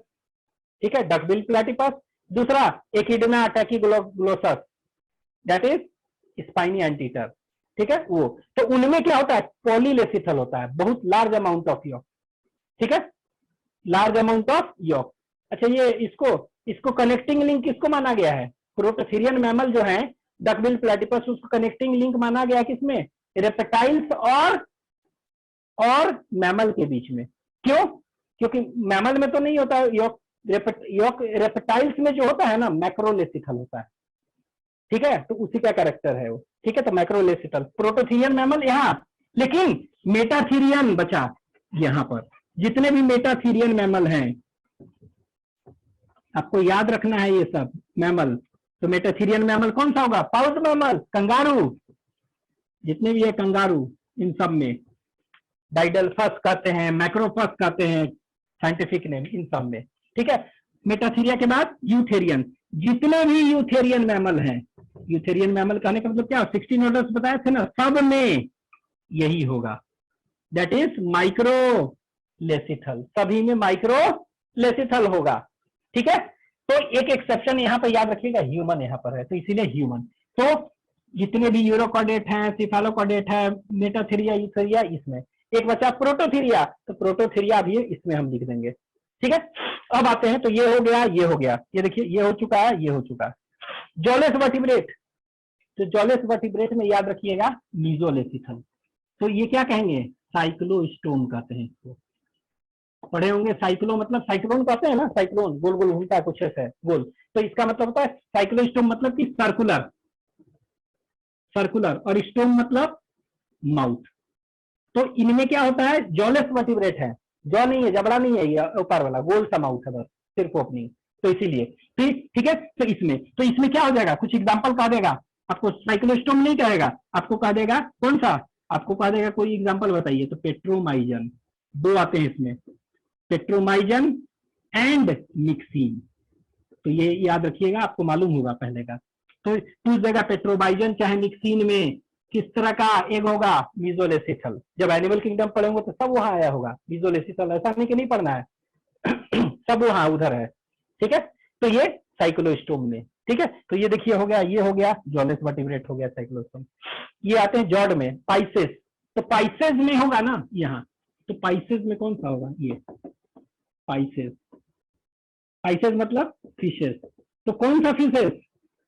ठीक है, डकबिल प्लैटिपस, दूसरा echidna Tachyglossus, that is spiny anteater, ठीक है वो। तो उनमें क्या होता है, पॉलीलेसिथल होता है, बहुत लार्ज अमाउंट ऑफ यॉक, ठीक है, लार्ज अमाउंट ऑफ यॉक। अच्छा ये इसको कनेक्टिंग लिंक किसको माना गया है, प्रोटोथेरियन मैमल जो है डकबिल प्लेटिपस, उसको कनेक्टिंग लिंक माना गया किसमें, रेप्टाइल्स और मैमल के बीच में। क्यों, क्योंकि मैमल में तो नहीं होता यॉक, रेप्टाइल्स में जो होता है ना मैक्रोलेसिथल होता है, ठीक है, तो उसी का कैरेक्टर है वो, ठीक है। तो मैक्रोलेसिथल प्रोटोथेरियन मैमल यहाँ, लेकिन मेटाथेरियन बचा यहाँ पर। जितने भी मेटाथेरियन मैमल हैं आपको याद रखना है ये सब मैमल। तो मेटाथेरियन मैमल कौन सा होगा, पाउच मैमल, कंगारू, जितने भी है कंगारू, इन सब में डाइडल्फस कहते हैं, मैक्रोफस कहते हैं साइंटिफिक नेम, इन सब में, ठीक है। मेटाथेरिया के बाद यूथेरियन, जितने भी यूथेरियन मैमल हैं, यूथेरियन मैमल कहने का मतलब क्या, 16 ऑर्डर्स बताए थे ना, सब में यही होगा, दैट इज माइक्रोलेसिथल, सभी में माइक्रोलेसिथल होगा, ठीक है। तो एक एक्सेप्शन यहाँ पर याद रखिएगा, ह्यूमन यहाँ पर है, तो इसीलिए ह्यूमन। तो जितने भी यूरोकॉर्डेट हैं, सिफालोकॉर्डेट है, मेटाथेरिया, यूथेरिया, इसमें एक बचा प्रोटोथेरिया, तो प्रोटोथेरिया भी इसमें हम लिख देंगे, ठीक है। अब आते हैं, तो ये हो गया, ये हो गया, ये देखिए ये हो चुका है, ये हो चुका है। जॉलेस वर्टिब्रेट, तो जॉलेस वर्टिब्रेट में याद रखिएगा मीजोलेसिथल, तो ये क्या कहेंगे, साइक्लोस्टोम कहते हैं इसको, पढ़े होंगे। साइक्लो मतलब साइक्लोन कहते हैं ना, साइक्लोन गोल गोल घूमता है कुछ ऐसे गोल, तो इसका मतलब होता है साइक्लोस्टोम, मतलब कि सर्कुलर, सर्कुलर, और स्टोम मतलब माउथ। तो इनमें क्या होता है, जॉलेस वर्टिब्रेट है, जॉ नहीं है, जबड़ा नहीं है, ये ऊपर वाला गोल सा माउथ है बस, सिर्फ ओपनिंग, तो इसीलिए ठीक है। तो इसमें क्या हो जाएगा, कुछ एग्जांपल कह देगा आपको, साइक्लोस्टोम नहीं कहेगा, आपको कह देगा कौन सा, आपको कह देगा कोई एग्जांपल बताइए, तो पेट्रोमाइजन, दो आते हैं इसमें, पेट्रोमाइजन एंड मिक्सिन, तो ये याद रखिएगा, आपको मालूम होगा पहले का। तो पूछ देगा पेट्रोमाइजन चाहे मिक्सिन में किस तरह का एग होगा, मीजोलेसिथल। जब एनिमल किंगडम पढ़ेंगे तो सब वहां आया होगा मीजोलेसिथल, ऐसा नहीं कि नहीं पढ़ना है सब वहां उधर है, ठीक है। तो ये साइक्लोस्टोम में, ठीक है। तो ये देखिए हो गया, ये हो गया जॉलेस वर्टिब्रेट हो गया साइक्लोस्टोम। ये आते हैं जॉर्ड में, पाइसेस, तो पाइसेस में होगा ना यहाँ, तो पाइसेस में कौन सा होगा, ये पाइसेस, पाइसेस मतलब फिशेस, तो कौन सा फिशेस,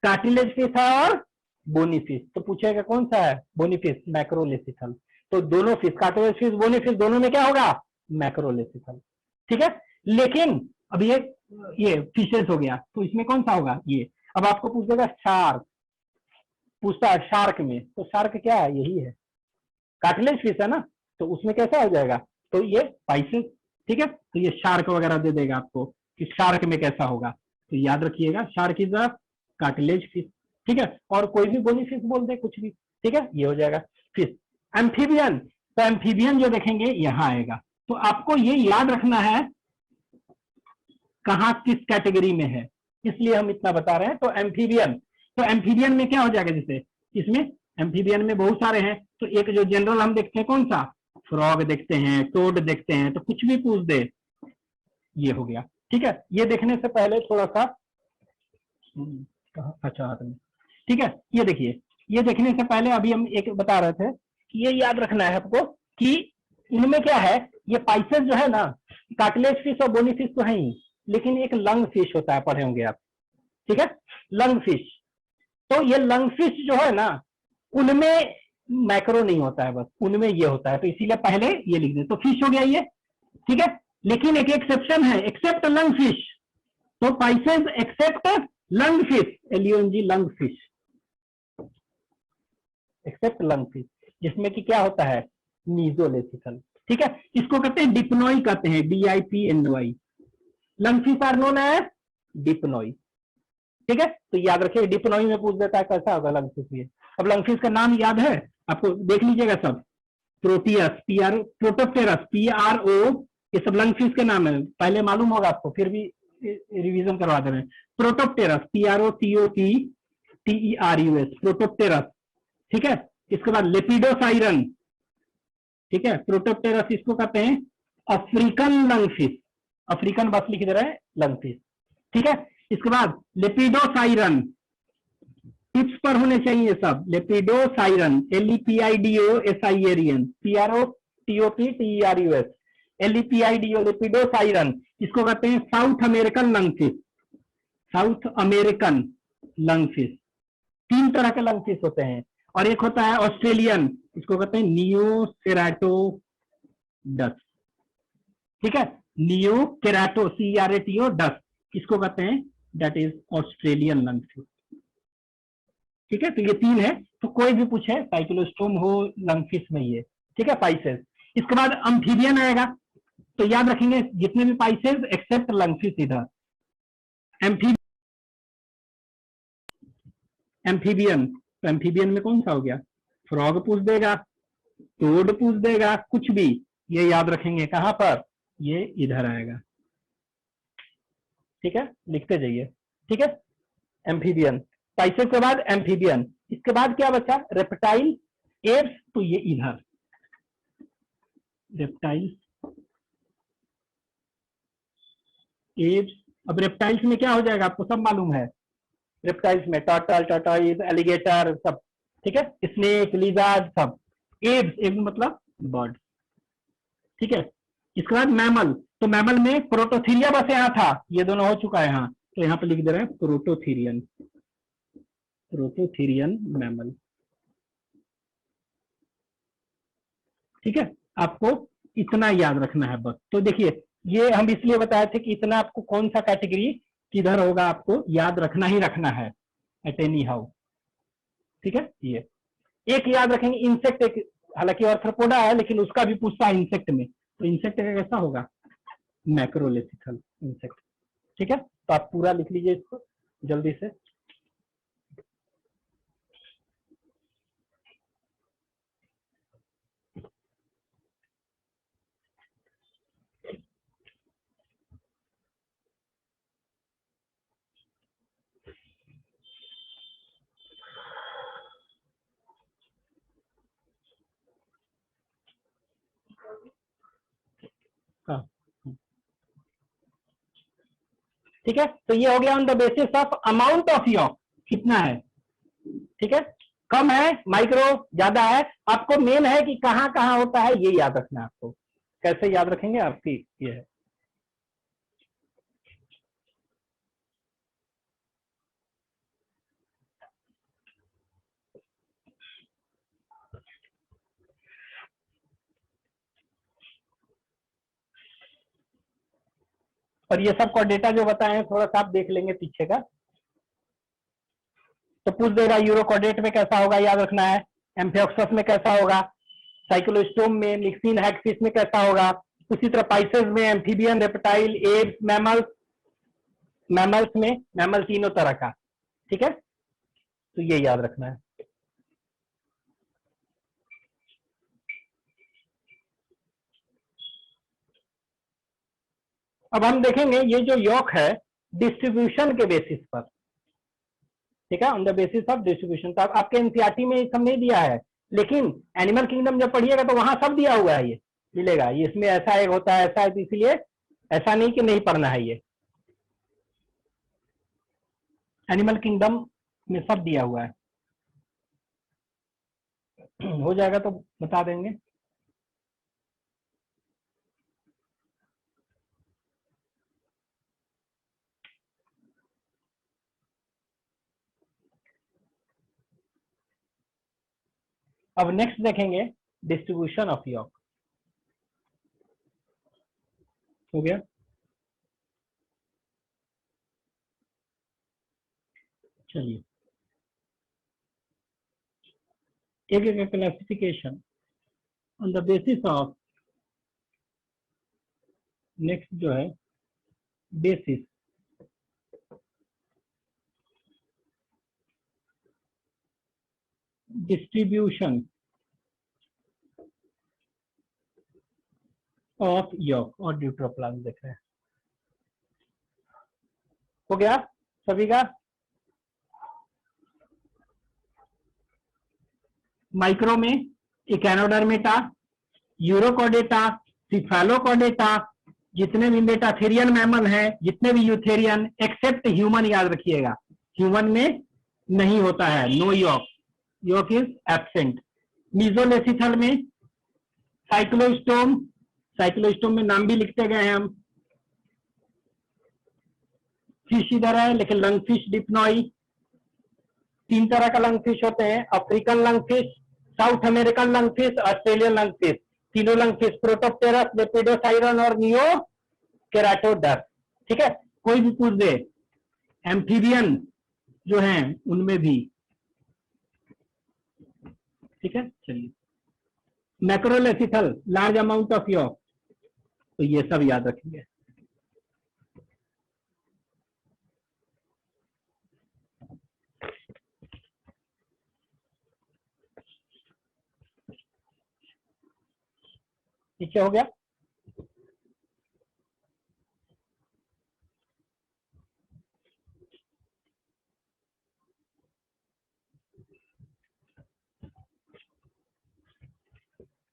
कार्टिलेज फिश है और बोनी फिश, तो पूछेगा कौन सा है, बोनी फिश, मैक्रोलेसिथल। तो दोनों fish, cartilage fish, bony fish, दोनों में क्या होगा, मैक्रोलेसिथल, ठीक है। लेकिन अब ये फिशेस हो गया, तो इसमें कौन सा होगा, ये। अब आपको पूछेगा शार्क, पूछता है शार्क में, तो शार्क क्या है, यही है, कार्टिलेज फिश है ना, तो उसमें कैसा हो जाएगा, तो ये पाइसेस, ठीक है। तो ये शार्क वगैरह दे देगा आपको कि शार्क में कैसा होगा, तो याद रखिएगा shark is a cartilage fish, ठीक है। और कोई भी बोनी फिश बोल दे कुछ भी, ठीक है, ये हो जाएगा फिश। एम्फीबियन, तो एम्फीबियन जो देखेंगे यहाँ आएगा, तो आपको ये याद रखना है कहाँ किस कैटेगरी में है, इसलिए हम इतना बता रहे हैं। तो एम्फीबियन में क्या हो जाएगा, जैसे इसमें एम्फीबियन में बहुत सारे हैं, तो एक जो जनरल हम देखते हैं कौन सा, फ्रॉग देखते हैं, टोड देखते हैं, तो कुछ भी पूछ दे, ये हो गया, ठीक है। ये देखने से पहले थोड़ा सा अच्छा आदमी, ठीक है, ये देखिए, ये देखने से पहले अभी हम एक बता रहे थे कि ये याद रखना है आपको कि इनमें क्या है, ये पाइसेस जो है ना, कार्टिलेज फिश और बोनी फिश तो है ही, लेकिन एक लंग फिश होता है, पढ़े होंगे आप, ठीक है, लंग फिश। तो ये लंग फिश जो है ना, उनमें मैक्रो नहीं होता है, बस उनमें ये होता है, तो इसीलिए पहले ये लिख दे, तो फिश हो गया ये, ठीक है। लेकिन एक एक्सेप्शन है, एक्सेप्ट लंग फिश, तो pisces except lung fish, LUNG lung fish, except lung fish, जिसमें कि क्या होता है, मीजोलेसिथल, ठीक है। इसको कहते हैं डिप्नोई, कहते हैं DIPNOI, lung fish are known as dipnoi, ठीक है। तो याद रखिए, डिप्नोई में पूछ देता है कैसा होगा लंग फिश, ये। अब लंग फिश का नाम याद है आपको, देख लीजिएगा सब, प्रोटियस, प्रोटोप्टेरस, PRO, ये सब लंग फिश के नाम है, पहले मालूम होगा आपको, फिर भी रिवीजन करवा दे रहे हैं। प्रोटोप्टेरस, PROTOPTERUS, प्रोटोप्टेरस, ठीक है। इसके बाद लेपिडोसाइरन, ठीक है, प्रोटोप्टेरस इसको कहते हैं अफ्रीकन लंग फिश, अफ्रीकन बस लिख दे रहे हैं लंग फिश, ठीक है। इसके बाद लिपिडोसाइरन, टिप्स पर होने चाहिए सब। लिपिडोसाइरन, LEPIDOSIREN, PROTOPTERUS, LEPIDO, लिपिडोसाइरन। इसको कहते हैं south American lungfish. South American lungfish, 3 तरह के लंगफिश होते हैं। और एक होता है ऑस्ट्रेलियन, इसको कहते हैं नियोसेराटोडस। ठीक है, नियोकेराटो, CERATO, इसको कहते हैं दैट इज ऑस्ट्रेलियन लंगफिश। ठीक है, तो ये 3 है। तो कोई भी पूछे साइक्लोस्टोम हो लंगफिश में ये, ठीक है, पाइसेस। इसके बाद अम्फीबियन आएगा, तो याद रखेंगे जितने भी पाइसेस एक्सेप्ट लंगफिश इधर। एम्फीबियन, तो एम्फीबियन में कौन सा हो गया? फ्रॉग पूछ देगा, टोड पूछ देगा, कुछ भी, ये याद रखेंगे कहां पर, ये इधर आएगा। ठीक है, लिखते जाइए। ठीक है, एम्फीबियन, पाइसेस के बाद एम्फीबियन। इसके बाद क्या बचा? रेप्टाइल, एप्स, तो ये इधर रेप्टाइल, एप्स। अब रेप्टाइल्स में क्या हो जाएगा आपको सब मालूम है। रेप्टाइल्स में टर्टल, टर्टल, एलिगेटर सब, ठीक है, स्नेक, लिजर्ड सब। एप्स, एप्स मतलब बर्ड। ठीक है, इसके बाद मैमल, तो मैमल में प्रोटोथीरिया बस यहाँ था, ये दोनों हो चुका है यहाँ, तो यहाँ पे लिख दे रहे हैं प्रोटोथीरियन, प्रोटोथीरियन मैमल। ठीक है, आपको इतना याद रखना है बस। तो देखिए, ये हम इसलिए बताए थे कि इतना आपको कौन सा कैटेगरी किधर होगा आपको याद रखना ही रखना है एट एनी हाउ। ठीक है, ये एक याद रखेंगे इंसेक्ट, एक हालांकि आर्थ्रोपोडा है लेकिन उसका भी पूछता है इंसेक्ट में, तो इंसेक्ट का कैसा होगा? मैक्रोलेसिकल इंसेक्ट। ठीक है, तो आप पूरा लिख लीजिए इसको जल्दी से। हाँ, ठीक है, तो ये हो गया on the basis of amount of York, कितना है। ठीक है, कम है, माइक्रो, ज्यादा है। आपको मेन है कि कहां कहां होता है ये याद रखना है आपको। कैसे याद रखेंगे आपकी ये है। और ये सब डेटा जो बताए थोड़ा सा आप देख लेंगे पीछे का, तो पूछ देगा यूरोकोडेट में कैसा होगा, याद रखना है। एम्फियोक्सस में कैसा होगा, साइक्लोस्टोम में, मिक्सिन हैगफिश में कैसा होगा, उसी तरह पाइसेस में, amphibian, reptile, apps, mammals, mammals में मैमल तीनों तरह का। ठीक है, तो ये याद रखना है। अब हम देखेंगे ये जो यॉक है डिस्ट्रीब्यूशन के बेसिस पर। ठीक है, on the basis of distribution. तो आपके एनसीईआरटी में सब नहीं दिया है, लेकिन एनिमल किंगडम जब पढ़िएगा तो वहां सब दिया हुआ है, ये मिलेगा। ये इसमें ऐसा एक होता है, ऐसा है, तो इसलिए ऐसा नहीं कि नहीं पढ़ना है, ये एनिमल किंगडम में सब दिया हुआ है। हो जाएगा तो बता देंगे। अब नेक्स्ट देखेंगे डिस्ट्रीब्यूशन ऑफ यॉक। हो गया, चलिए एक एक classification on the basis of, next जो है बेसिस, डिस्ट्रीब्यूशन ऑफ यॉक और ड्यूट्रोप्लाज्म देख रहे हैं। हो गया सभी का। माइक्रो में इकेनोडर्मेटा, यूरोकोडेटा, सिफेलोकोडेटा, जितने भी मेटाथेरियन मैमल हैं, जितने भी यूथेरियन, एक्सेप्ट ह्यूमन, याद रखिएगा ह्यूमन में नहीं होता है, no yolk, yolk is absent. Mesolecithal में साइक्लोस्टोम, साइक्लोस्टोम में नाम भी लिखते गए हैं हम। फिश इधर है, लेकिन लंगफिश डिप्नॉई, 3 तरह का लंगफिश होते हैं, African lungfish, south American lungfish, Australian lungfish. तीनों लंगफिश प्रोटोप्टेरस, लेपिडोसाइरन और नियो केराटोडस। ठीक है, कोई भी पूछ दे। एम्फीबियन जो हैं उनमें भी। ठीक है, चलिए। मैक्रोलेसिथल, लार्ज अमाउंट ऑफ यॉक, तो ये सब याद रखिए। ठीक हो गया।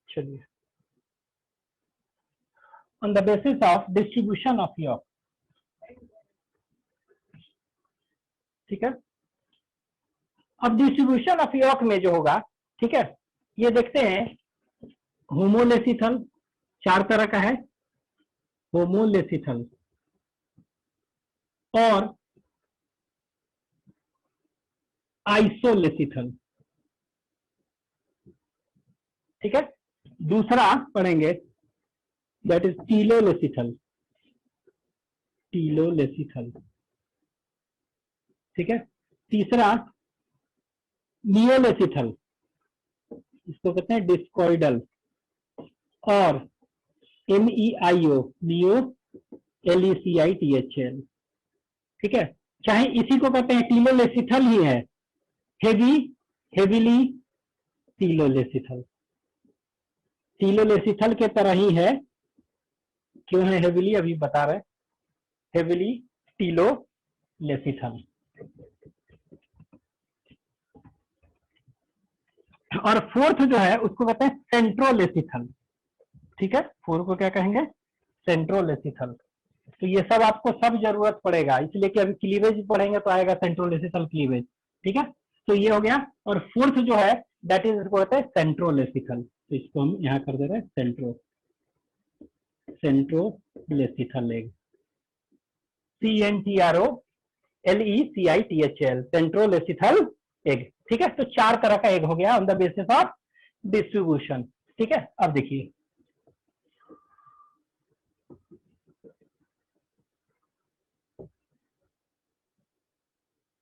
चलिए, on the basis of distribution of York. ठीक है, अब डिस्ट्रीब्यूशन ऑफ यॉक में जो होगा, ठीक है, ये देखते हैं। होमोलेसिथल 4 तरह का है, होमोलेसिथल और आइसोलेसिथल। ठीक है, दूसरा पढ़ेंगे दैट इज टीलोलेसिथल, टीलोलेसिथल। ठीक है, तीसरा नियोलेसिथल, इसको कहते हैं डिस्कॉइडल, और NEIO, नियो, LECITHL। ठीक है, चाहे इसी को कहते हैं टीलोलेसिथल ही है, हेवी, हेवीली टीलोलेसिथल, टीलोलेसिथल के तरह ही है। क्यों है हेवीली, अभी बता रहे। हेवीली टीलोलेसिथल। और फोर्थ जो है उसको कहते हैं सेंट्रोलेसिथल। ठीक है, फोर्थ को क्या कहेंगे, सेंट्रोलेसिथल। तो ये सब आपको सब जरूरत पड़ेगा, इसलिए कि अभी क्लीवेज पढ़ेंगे तो आएगा सेंट्रोलेसिथल क्लीवेज। ठीक है, तो ये हो गया। और फोर्थ जो है दैट इज इसको कहते हैं सेंट्रोलेसिथल, तो इसको हम यहाँ कर दे रहे हैं सेंट्रो, centrolecithal egg, CNTROLECITHL, centrolecithal egg. ठीक है, तो 4 तरह का एग हो गया on the basis of distribution. ठीक है, अब देखिए,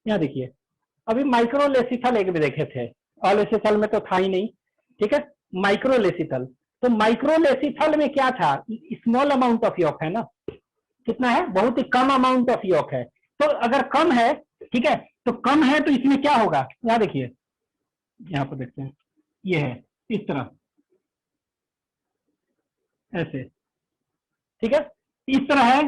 यहाँ देखिए, अभी माइक्रोलेसिथल एग भी देखे थे, ऑलेसिथल में तो था ही नहीं। ठीक है, माइक्रोलेसिथल, तो माइक्रोलेसिथल में क्या था, स्मॉल अमाउंट ऑफ यॉक है ना, कितना है, बहुत ही कम अमाउंट ऑफ यॉक है। तो अगर कम है, ठीक है, तो कम है तो इसमें क्या होगा, यहाँ देखिए, यहाँ पर देखते हैं, ये है इस तरह, ऐसे। ठीक है, इस तरह है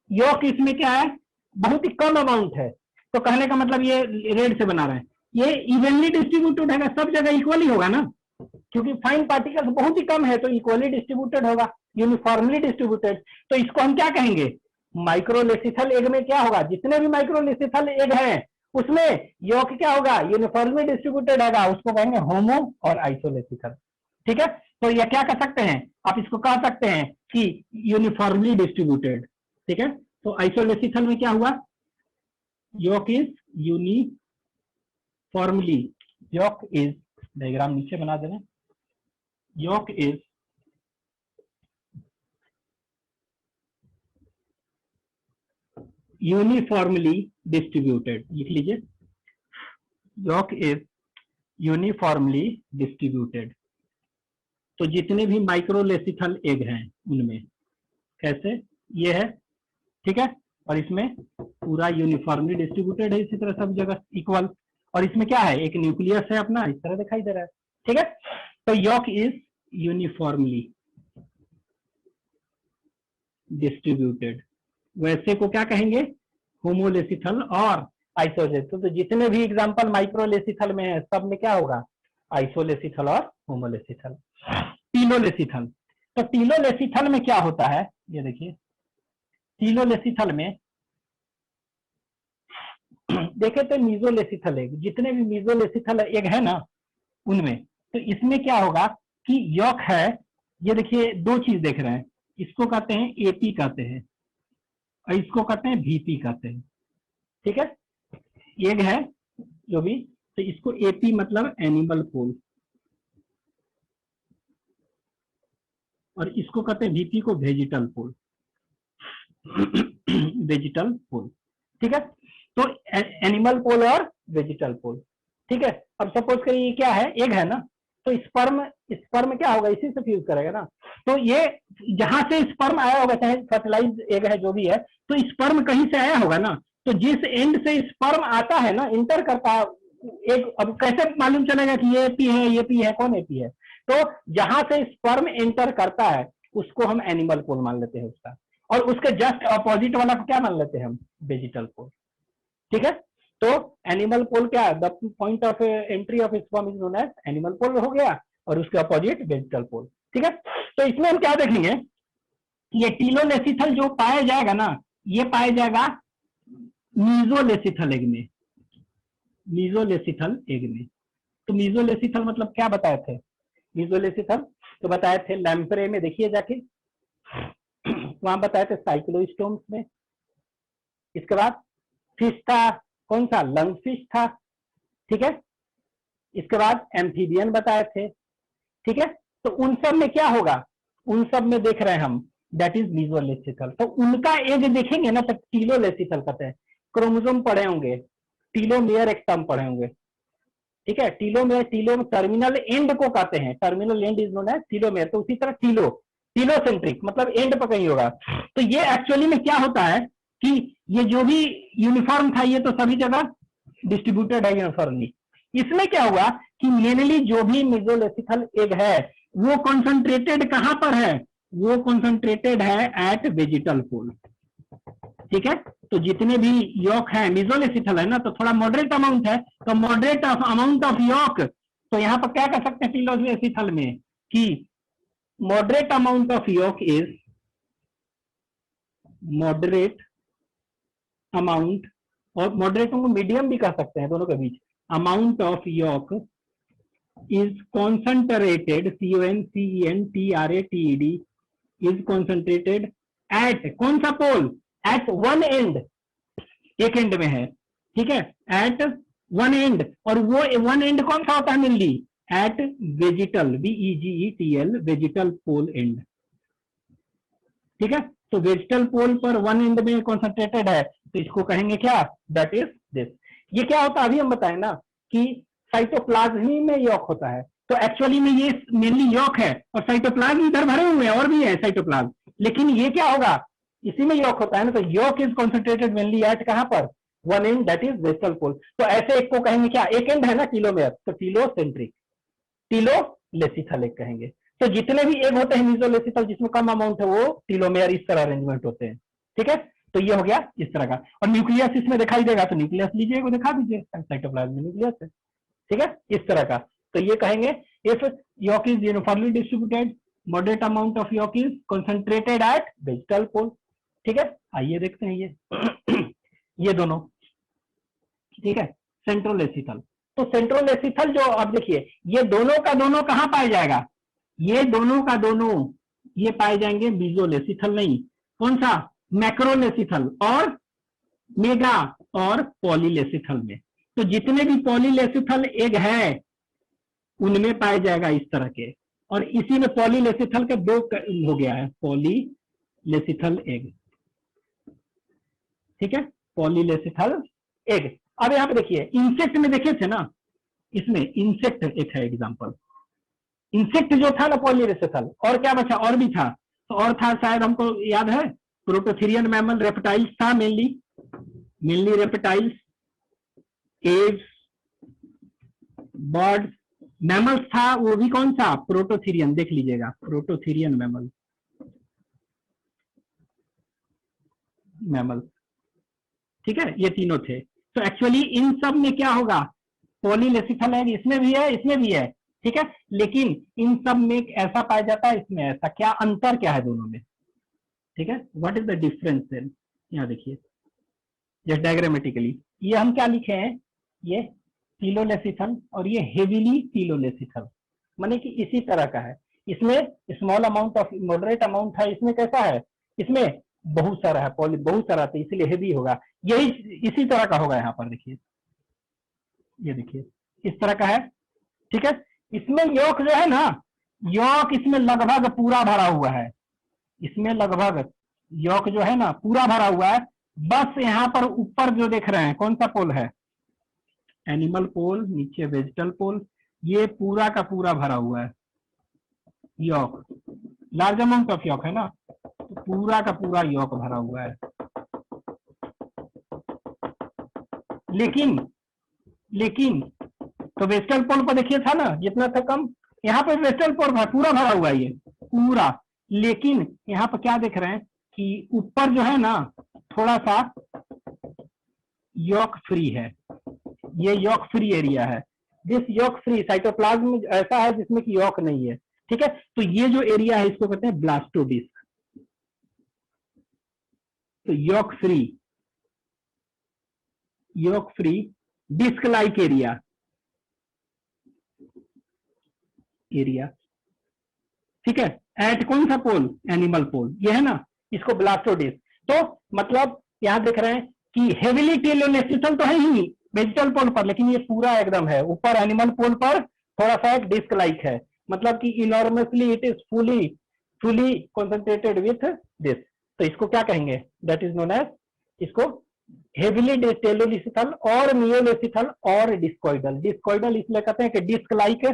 यॉक, इसमें क्या है, बहुत ही कम अमाउंट है। तो कहने का मतलब ये रेड से बना रहे हैं, ये इवनली डिस्ट्रीब्यूटेड है, सब जगह इक्वली होगा ना, क्योंकि फाइन पार्टिकल्स बहुत ही कम है तो इक्वली डिस्ट्रीब्यूटेड होगा, यूनिफॉर्मली डिस्ट्रीब्यूटेड। तो इसको हम क्या कहेंगे, माइक्रोलेसिथल एग में क्या होगा, जितने भी माइक्रोलेसिथल एग हैं उसमें यॉक क्या होगा, यूनिफॉर्मली डिस्ट्रीब्यूटेड होगा, उसको कहेंगे होमो और आइसोलेसिथल। ठीक है, तो ये क्या कर सकते हैं, आप इसको कह सकते हैं कि यूनिफॉर्मली डिस्ट्रीब्यूटेड। ठीक है, तो आइसोलेसिथल में क्या हुआ, yolk is uniformly, yolk is, diagram नीचे बना देना, यॉक इज यूनिफॉर्मली डिस्ट्रीब्यूटेड, लिख लीजिए, यॉक इज यूनिफॉर्मली डिस्ट्रीब्यूटेड। तो जितने भी माइक्रोलेसिथल एग हैं उनमें कैसे, ये है। ठीक है, और इसमें पूरा यूनिफॉर्मली डिस्ट्रीब्यूटेड है, इसी तरह सब जगह इक्वल। और इसमें क्या है, एक न्यूक्लियस है अपना, इस तरह दिखाई दे रहा है। ठीक है, तो यॉक इज यूनिफॉर्मली डिस्ट्रीब्यूटेड, वैसे को क्या कहेंगे, होमोलेसिथल और आइसोलेसिथल। तो जितने भी एग्जांपल माइक्रोलेसिथल में है सब में क्या होगा, आइसोलेसिथल और होमोलेसिथल। टीलोलेसिथल, तो टीलोलेसिथल में क्या होता है, ये देखिए, टीलोलेसिथल में देखे तो मीजोलेसिथल एग, जितने भी मीजोलेसिथल एग है ना उनमें, तो इसमें क्या होगा कि यॉक है, ये देखिए दो चीज देख रहे हैं, इसको कहते हैं एपी कहते हैं और इसको कहते हैं वीपी कहते हैं। ठीक है, एग है जो भी, तो इसको एपी मतलब एनिमल पोल और इसको कहते हैं वीपी को वेजिटल पोल, वेजिटल पोल। ठीक है, तो एनिमल पोल और वेजिटल पोल। ठीक है, अब सपोज करिए ये क्या है, एग है ना, तो स्पर्म, स्पर्म क्या होगा, इसी से फ्यूज करेगा ना, तो ये जहां से स्पर्म आया होगा, चाहे फर्टिलाइज एग है जो भी है, तो स्पर्म कहीं से आया होगा ना, तो जिस एंड से स्पर्म आता है ना, इंटर करता है एक, अब कैसे मालूम चलेगा कि ये एपी है, ये पी है, कौन एपी है, तो जहां से स्पर्म एंटर करता है उसको हम एनिमल पोल मान लेते हैं उसका, और उसके जस्ट अपोजिट वाला को क्या मान लेते हैं हम, वेजिटल पोल। ठीक है, तो एनिमल पोल क्या है, the point of entry of sperm is known as animal pole हो गया, और उसके अपोजिट वेजिटल पोल। ठीक है, तो इसमें हम क्या देखेंगे, ये टीलोलेसिथल जो पाया जाएगा ना, ये पाया जाएगा मीजोलेसिथल एग में, मीजोलेसिथल एग में। तो मीजोलेसिथल मतलब क्या बताए थे, मीजोलेसिथल तो बताए थे लैम्प्रे में, देखिए जाके वहां बताए थे साइक्लोस्टोम्स में। इसके बाद फिश था, कौन सा, लंग फिश था। ठीक है, इसके बाद एम्फीबियन बताए थे। ठीक है, तो उन सब में क्या होगा, उन सब में देख रहे हैं हम, दैट इज मीजोलेसिथल, तो उनका एज देखेंगे ना तो टीलोलेसिथल कहते हैं। क्रोमोसोम पढ़े होंगे, टीलोमेयर एक टर्म पढ़े होंगे। ठीक है, टीलोमेयर, टीलो टर्मिनल एंड को कहते हैं, terminal end is known as telomere, तो उसी तरह टीलो, टीलोसेंट्रिक मतलब एंड पर कहीं होगा। तो ये एक्चुअली में क्या होता है कि ये जो भी यूनिफॉर्म था ये तो सभी जगह डिस्ट्रीब्यूटेड है यूनिफॉर्मली। इसमें क्या हुआ कि मेनली जो भी मीजोलेसिथल एग है वो कॉन्सेंट्रेटेड कहां पर है, वो कॉन्सेंट्रेटेड है एट वेजिटल पोल। ठीक है, तो जितने भी यॉक है, मीजोलेसिथल है ना, तो थोड़ा मॉडरेट अमाउंट है, तो मॉडरेट अमाउंट ऑफ यॉक, तो यहां पर क्या कर सकते हैं टीलोलेसिथल में कि moderate amount of yolk is moderate amount, और मॉडरेट को मीडियम भी कह सकते हैं, दोनों के बीच, amount of yolk is concentrated, CONCENTRATED is concentrated at, कौन सा पोल, एट वन एंड, एक एंड में है। ठीक है, एट वन एंड, और वो वन एंड कौन सा होता है mainly, at vegetal, VEGETL, vegetal pole end. ठीक है, तो वेजिटल पोल पर वन एंड में कॉन्सेंट्रेटेड है, तो इसको कहेंगे क्या, दैट इज दिस। ये क्या होता है अभी हम बताएं ना कि साइटोप्लाज्म में यॉक होता है, तो एक्चुअली में ये मेनली यॉक है, और साइटोप्लाज्म इधर भरे हुए हैं और भी है साइटोप्लाज्म, लेकिन ये क्या होगा, इसी में यॉक होता है ना, तो yolk is concentrated mainly at कहां पर, one end, that is vegetal pole. तो ऐसे एक को कहेंगे क्या, एक एंड है ना टीलोमेयर, तो टीलोसेंट्रिक, टीलोलेसिथल एग कहेंगे। तो जितने भी एग होते हैं मीजोलेसिथल जिसमें कम अमाउंट है वो टीलोमेयर, इस तरह अरेंजमेंट होते हैं। ठीक है, तो ये हो गया इस तरह का, और न्यूक्लियस इसमें दिखाई देगा, तो न्यूक्लियस लीजिए, वो दिखा दीजिए, साइटोप्लाज्म में न्यूक्लियस है। ठीक है, इस तरह का, तो ये कहेंगे if yolk is uniformly distributed, moderate amount of yolk is concentrated at vegetal pole. ठीक है, आइए देखते हैं ये ये दोनों। ठीक है, सेंट्रोलेसिथल, तो सेंट्रोलेसिथल जो आप देखिए, ये दोनों का दोनों कहां पाया जाएगा, ये दोनों का दोनों ये पाए जाएंगे मीजोलेसिथल नहीं, कौन सा, मैक्रोलेसिथल और मेगा और पॉलीलेसिथल में। तो जितने भी पॉलीलेसिथल एग है उनमें पाया जाएगा इस तरह के, और इसी में पॉलीलेसिथल के दो हो गया है, पॉलीलेसिथल एग। ठीक है, पॉलीलेसिथल एग। अब यहां पे देखिए इंसेक्ट में देखे थे ना, इसमें इंसेक्ट एक है एग्जांपल, इंसेक्ट जो था ना पॉलीलेसिथल, और क्या बचा, और भी था, तो और था शायद हमको याद है, प्रोटोथेरियन मैमल, रेप्टाइल्स था mainly reptiles, Aves, birds, mammals था, वो भी कौन सा, प्रोटोथेरियन, देख लीजिएगा प्रोटोथेरियन मैमल। ठीक है, ये तीनों थे। तो एक्चुअली इन सब में क्या होगा, पॉलीलेसिथल है, इसमें भी है, इसमें भी है। ठीक है, लेकिन इन सब में ऐसा पाया जाता है, इसमें ऐसा, क्या अंतर क्या है दोनों में। ठीक है, what is the difference then, यहाँ देखिए जस्ट डायग्रामेटिकली ये हम क्या लिखे हैं, ये सिलोलेसिथल और ये हेवीली सिलोलेसिथल, माने कि इसी तरह का है। इसमें small amount of moderate amount है, इसमें कैसा है, इसमें बहुत सारा है, पॉली बहुत सारा, तो इसलिए हेवी होगा। यही इसी तरह का होगा यहाँ पर देखिए, ये देखिए इस तरह का है। ठीक है, इसमें यॉक जो है ना, यॉक इसमें लगभग पूरा भरा हुआ है, इसमें लगभग यॉक जो है ना पूरा भरा हुआ है। बस यहाँ पर ऊपर जो देख रहे हैं कौन सा पोल है, एनिमल पोल, नीचे वेजिटल पोल, ये पूरा का पूरा भरा हुआ है yolk, large amount of yolk है ना, तो पूरा का पूरा यॉक भरा हुआ है। लेकिन तो वेजिटल पोल पर देखिए था ना जितना था कम, यहाँ पर वेजिटल पोल पूरा भरा हुआ है ये पूरा। लेकिन यहाँ पर क्या देख रहे हैं कि ऊपर जो है ना थोड़ा सा यॉक फ्री है, ये यॉक फ्री एरिया है। दिस यॉक फ्री साइटोप्लाज्म ऐसा है जिसमें कि यॉक नहीं है। ठीक है, तो ये जो एरिया है इसको कहते हैं ब्लास्टोडिस्क। तो yolk free disc like area, ठीक है, एट कौन सा पोल, एनिमल पोल, ये है ना, इसको ब्लास्टोडिस्क। तो मतलब यहां देख रहे हैं कि हेविली टेलोलेसिथल तो है ही वेजिटल पोल पर, लेकिन ये पूरा एकदम है ऊपर एनिमल पोल पर थोड़ा सा एक डिस्क लाइक है, मतलब कि enormously it is fully concentrated with this. तो इसको क्या कहेंगे, दैट इज नोन एज, इसको हेविली टेलोलेसिथल और नियोलेसिथल और डिस्कोइडल। डिस्कोइडल इसलिए कहते हैं कि डिस्क लाइक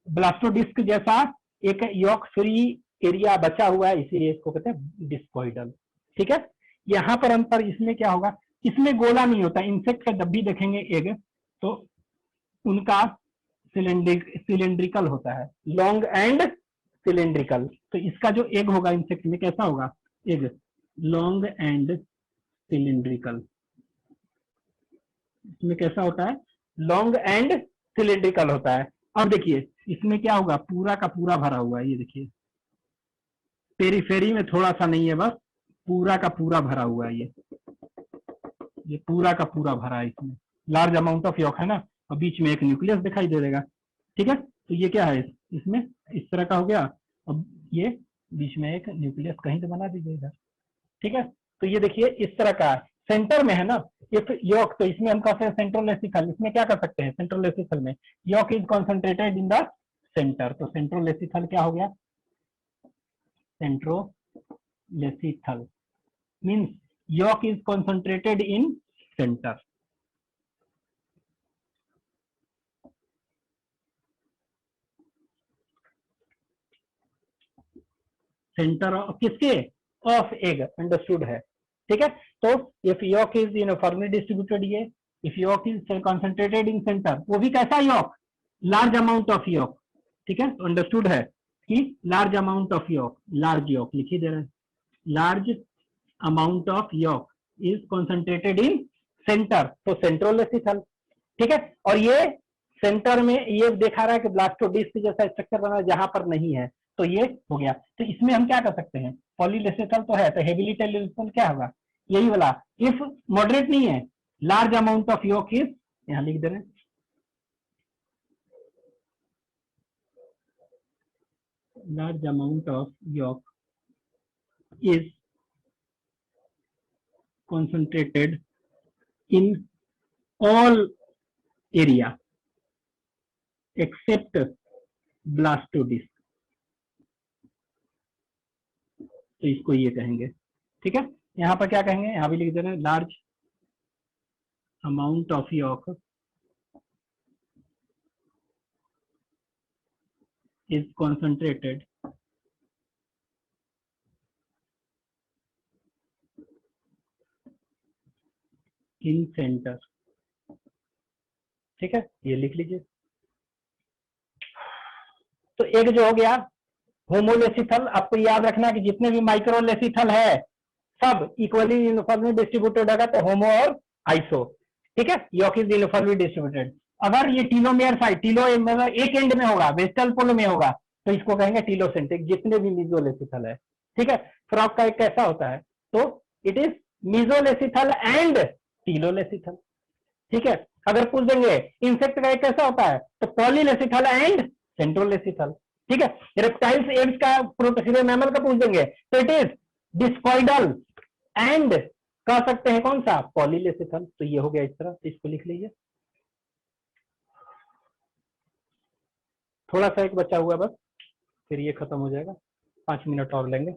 ब्लास्टोडिस्क जैसा एक यॉक फ्री एरिया बचा हुआ है, इसीलिए इसको कहते हैं डिस्कोइडल। ठीक है, यहां पर अंतर इसमें क्या होगा, इसमें गोला नहीं होता। इंसेक्ट का जब भी देखेंगे एग तो उनका सिलेंड्रिकल होता है, लॉन्ग एंड सिलेंड्रिकल। तो इसका जो एग होगा इंसेक्ट में कैसा होगा, एग लॉन्ग एंड सिलेंड्रिकल, इसमें कैसा होता है, लॉन्ग एंड सिलेंड्रिकल होता है। अब देखिए इसमें क्या होगा, पूरा का पूरा भरा हुआ है, ये देखिए पेरीफेरी में थोड़ा सा नहीं है, बस पूरा का पूरा भरा हुआ है, ये पूरा का पूरा भरा है, इसमें लार्ज अमाउंट ऑफ यॉक है ना, और बीच में एक न्यूक्लियस दिखाई दे देगा। ठीक है, तो ये क्या है, इसमें इस तरह का हो गया, अब ये बीच में एक न्यूक्लियस कहीं तो बना दीजिएगा। ठीक है, तो ये देखिए इस तरह का सेंटर में है ना इफ यॉक, तो इसमें हम कहते हैं सेंट्रोलेसिथल। इसमें क्या कर सकते हैं, सेंट्रोलेसिथल में yolk is concentrated in the centre, तो सेंट्रोलेसिथल क्या हो गया, centrolecithal means yolk is concentrated in center। Centre किसके, ऑफ एग, अंडरस्टूड है। ठीक है, तो if yolk is uniformly distributed, ये if yolk is concentrated in centre, वो भी कैसा yolk, large amount of yolk। ठीक है, अंडरस्टूड है कि large amount of yolk, large yolk लिख ही दे रहे हैं, large amount of yolk is concentrated in centre, तो सेंट्रोलेसिथल। ठीक है, और ये सेंटर में ये देखा रहा है कि ब्लास्टोडिस्क जैसा स्ट्रक्चर बना जहां पर नहीं है, तो ये हो गया। तो इसमें हम क्या कर सकते हैं, पॉलीलेसिथल तो है, तो हेविली टेलोलेसिथल क्या होगा, यही वाला। इफ मॉडरेट नहीं है, large amount of yolk is, यहां लिख दे रहे हैं, large amount of yolk is concentrated in all area except blastodisk, तो इसको ये कहेंगे। ठीक है, यहां पर क्या कहेंगे, यहां भी लिख दे रहे हैं, large amount of yolk is concentrated in centre. ठीक है, ये लिख लीजिए। तो एक जो हो गया होमोलेसिथल, आपको याद रखना कि जितने भी माइक्रोलेसिथल है सब इक्वली यूनिफॉर्मली डिस्ट्रीब्यूटेड होगा, तो होमो और आइसो। ठीक है, यॉक इज यूनिफॉर्मली डिस्ट्रीब्यूटेड। अगर ये टीलोमेयर साइड, टीलो एक एंड में होगा, वेस्टल पोल में होगा, तो इसको कहेंगे टीलोसेंट्रिक, जितने भी मिजोलेसिथल है। ठीक है, फ्रॉग का एक कैसा होता है, तो इट इज मीजोलेसिथल एंड टीलोलेसिथल। ठीक है, अगर पूछ देंगे इंसेक्ट का एक कैसा होता है, तो पॉलीलेसिथल एंड सेंट्रोलेसिथल। ठीक है, रेप्टाइल्स एप्स का प्रोटोसिरियन मैमल का पूछ देंगे तो इट इज डिस्कॉइडल एंड कह सकते हैं कौन सा, पॉलीलेसिथल। तो ये हो गया इस तरह, तो इसको लिख लीजिए। थोड़ा सा एक बचा हुआ बस, फिर ये खत्म हो जाएगा, 5 मिनट और लेंगे।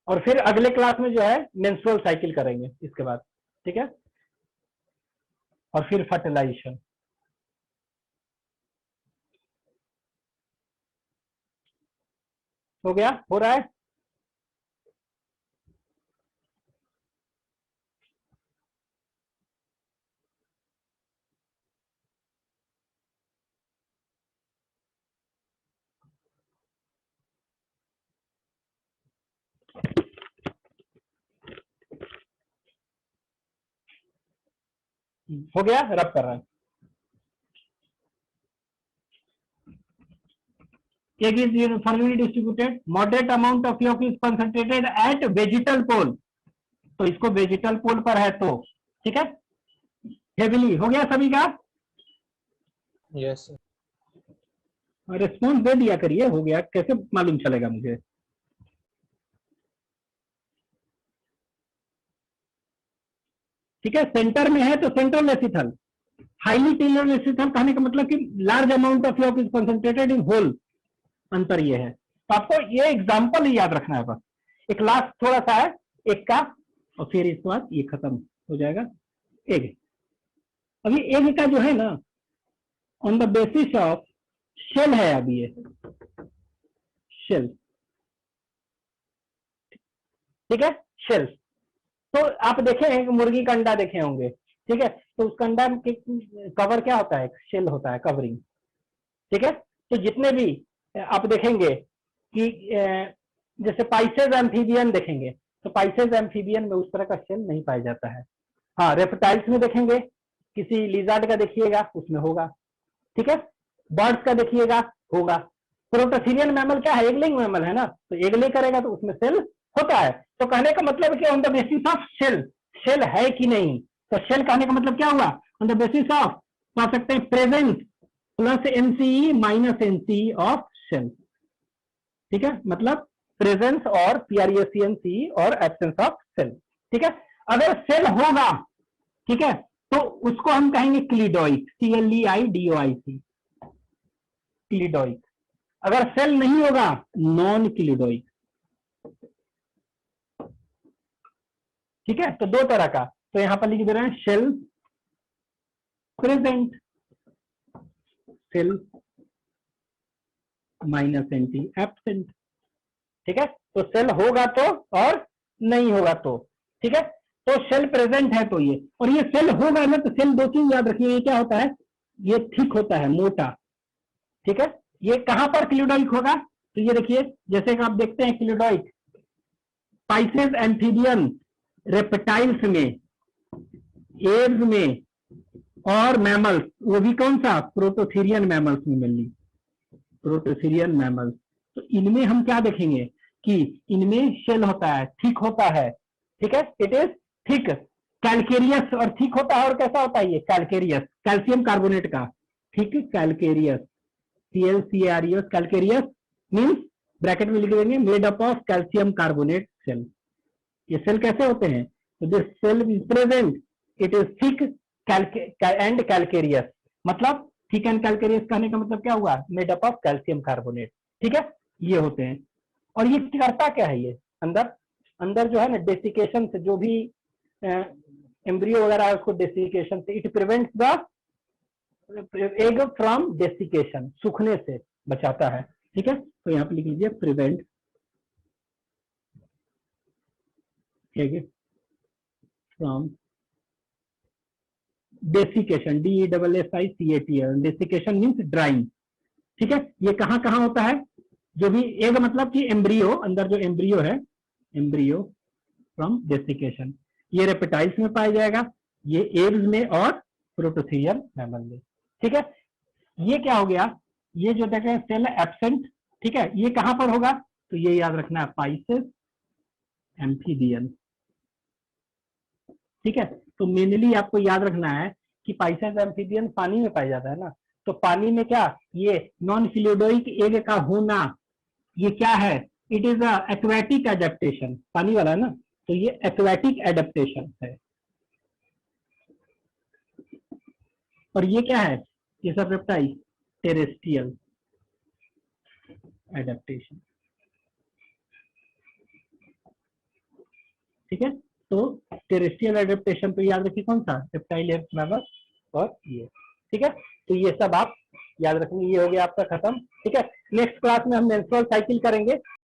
और फिर अगले क्लास में जो है मेंस्ट्रुअल साइकिल करेंगे इसके बाद। ठीक है, और फिर फर्टिलाइजेशन। हो गया, हो रहा है। हो गया, रब कर रहा है। Egg is uniformly distributed. Moderate amount of yolk is concentrated at vegetal pole. तो इसको वेजिटल पोल पर है तो ठीक है। हेविली हो गया सभी का? Yes sir. रिस्पॉन्स दे दिया करिए, हो गया कैसे मालूम चलेगा मुझे। ठीक है, सेंटर में है तो centrolecithal. Highly telolecithal कहने का मतलब कि large amount of yolk is concentrated in whole, अंतर ये है। तो आपको ये एग्जांपल ही याद रखना है बस। एक लास्ट थोड़ा सा है एक का, और फिर इसके बाद ये खत्म हो जाएगा। एग, अभी एग का जो है ना, on the basis of shell है अभी ये शेल। ठीक है, शेल। तो आप देखे हैं मुर्गी का अंडा देखे होंगे, ठीक है, तो उसका अंडा के कवर क्या होता है, शेल होता है, कवरिंग। ठीक है, तो जितने भी आप देखेंगे कि जैसे पाइसेज एम्फीबियन देखेंगे, तो पाइसेज एम्फीबियन में उस तरह का शेल नहीं पाया जाता है। हाँ, रेप्टाइल्स में देखेंगे, किसी लिजार्ड का देखिएगा उसमें होगा। ठीक है, बर्ड्स का देखिएगा होगा। प्रोटोथीरियन मैमल क्या है, एगलिंग मैमल है ना, तो एगले करेगा तो उसमें सेल होता है। तो कहने का मतलब कि on the basis of shell, shell है कि नहीं, तो शेल कहने का मतलब क्या हुआ, ऑन द बेसिस ऑफ कह सकते हैं प्रेजेंस प्लस एनसीई माइनस एनसीई ऑफ शेल। ठीक है, मतलब प्रेजेंस और पीआरएसीएनसी और एब्सेंस ऑफ सेल। ठीक है, अगर सेल होगा, ठीक है, तो उसको हम कहेंगे क्लिडोइक, CLEIDOIC, क्लिडोइक। अगर सेल नहीं होगा, नॉन क्लिडोइक। ठीक है, तो दो तरह का, तो यहां पर लिख दे रहे हैं shell present, shell minus anti absent. ठीक है, तो सेल होगा तो और नहीं होगा तो। ठीक है, तो सेल प्रेजेंट है तो ये, और ये सेल होगा ना, तो सेल दो चीज याद रखिए, ये क्या होता है, ये थिक होता है, मोटा। ठीक है, ये कहां पर क्लिडोइक होगा, तो ये देखिए जैसे कि आप देखते हैं क्लिडोइक पाइसेस एम्फीबियन रेप्टाइल्स में, एव्स में और मैमल्स, वो भी कौन सा, प्रोटोथीरियन मैमल्स में, मिलनी प्रोटोथीरियन मैमल्स। तो इनमें हम क्या देखेंगे कि इनमें शेल होता है, थिक होता है। ठीक है, इट इज थिक, कैलकेरियस और थिक होता है। और कैसा होता है ये, कैलकेरियस, कैल्शियम कार्बोनेट का, thick calcareous, CLCARES, calcareous means bracket में लिख देंगे made up of calcium carbonate shell. ये सेल कैसे होते हैं, तो this shell is present, it is thick and calcareous, मतलब थिक एंड कैलकेरियस कहने का मतलब क्या हुआ, made up of calcium carbonate. ठीक है, ये होते हैं। और ये करता क्या है, ये अंदर अंदर जो है ना, डेसिकेशन से, जो भी एम्ब्रियो वगैरह है उसको डेसिकेशन से, it prevents the egg from desiccation, सूखने से बचाता है। ठीक है, तो यहाँ पे लिख लीजिए prevent egg from desiccation, DESSICATL, desiccation means drawing. ठीक है, ये कहाँ कहाँ होता है, जो भी एग मतलब कि एम्ब्रियो, अंदर जो एम्ब्रियो है, एम्ब्रियो फ्रॉम डेसिकेशन, ये रेप्टाइल्स में पाया जाएगा, ये एव्स में और प्रोटोथीरियन मैमल में। ठीक है, ये क्या हो गया, ये जो देख रहे हैं सेल है एब्सेंट, ठीक है, ये कहां पर होगा, तो ये याद रखना है पाइसेस एम्फीबियन, ठीक है। तो मेनली आपको याद रखना है कि पाइसेस एम्फीबियन पानी में पाया जाता है ना, तो पानी में क्या, ये नॉन फ्लूइडिक एग का होना, ये क्या है, इट इज एक्वेटिक एडेप्टेशन, पानी वाला है ना, तो ये एक्वेटिक एडेप्टेशन है। और ये क्या है, ये सब रेप्टाइल टेरेस्ट्रियल एडेप्टेशन, ठीक है। तो टेरेस्ट्रियल एडेप्टेशन तो याद रखिए कौन सा, रेप्टाइल एप्स मैमल और ये, ठीक है। तो ये सब आप याद रखेंगे, ये हो गया आपका खत्म, ठीक है। नेक्स्ट क्लास में हम मेंस्ट्रुअल साइकिल करेंगे।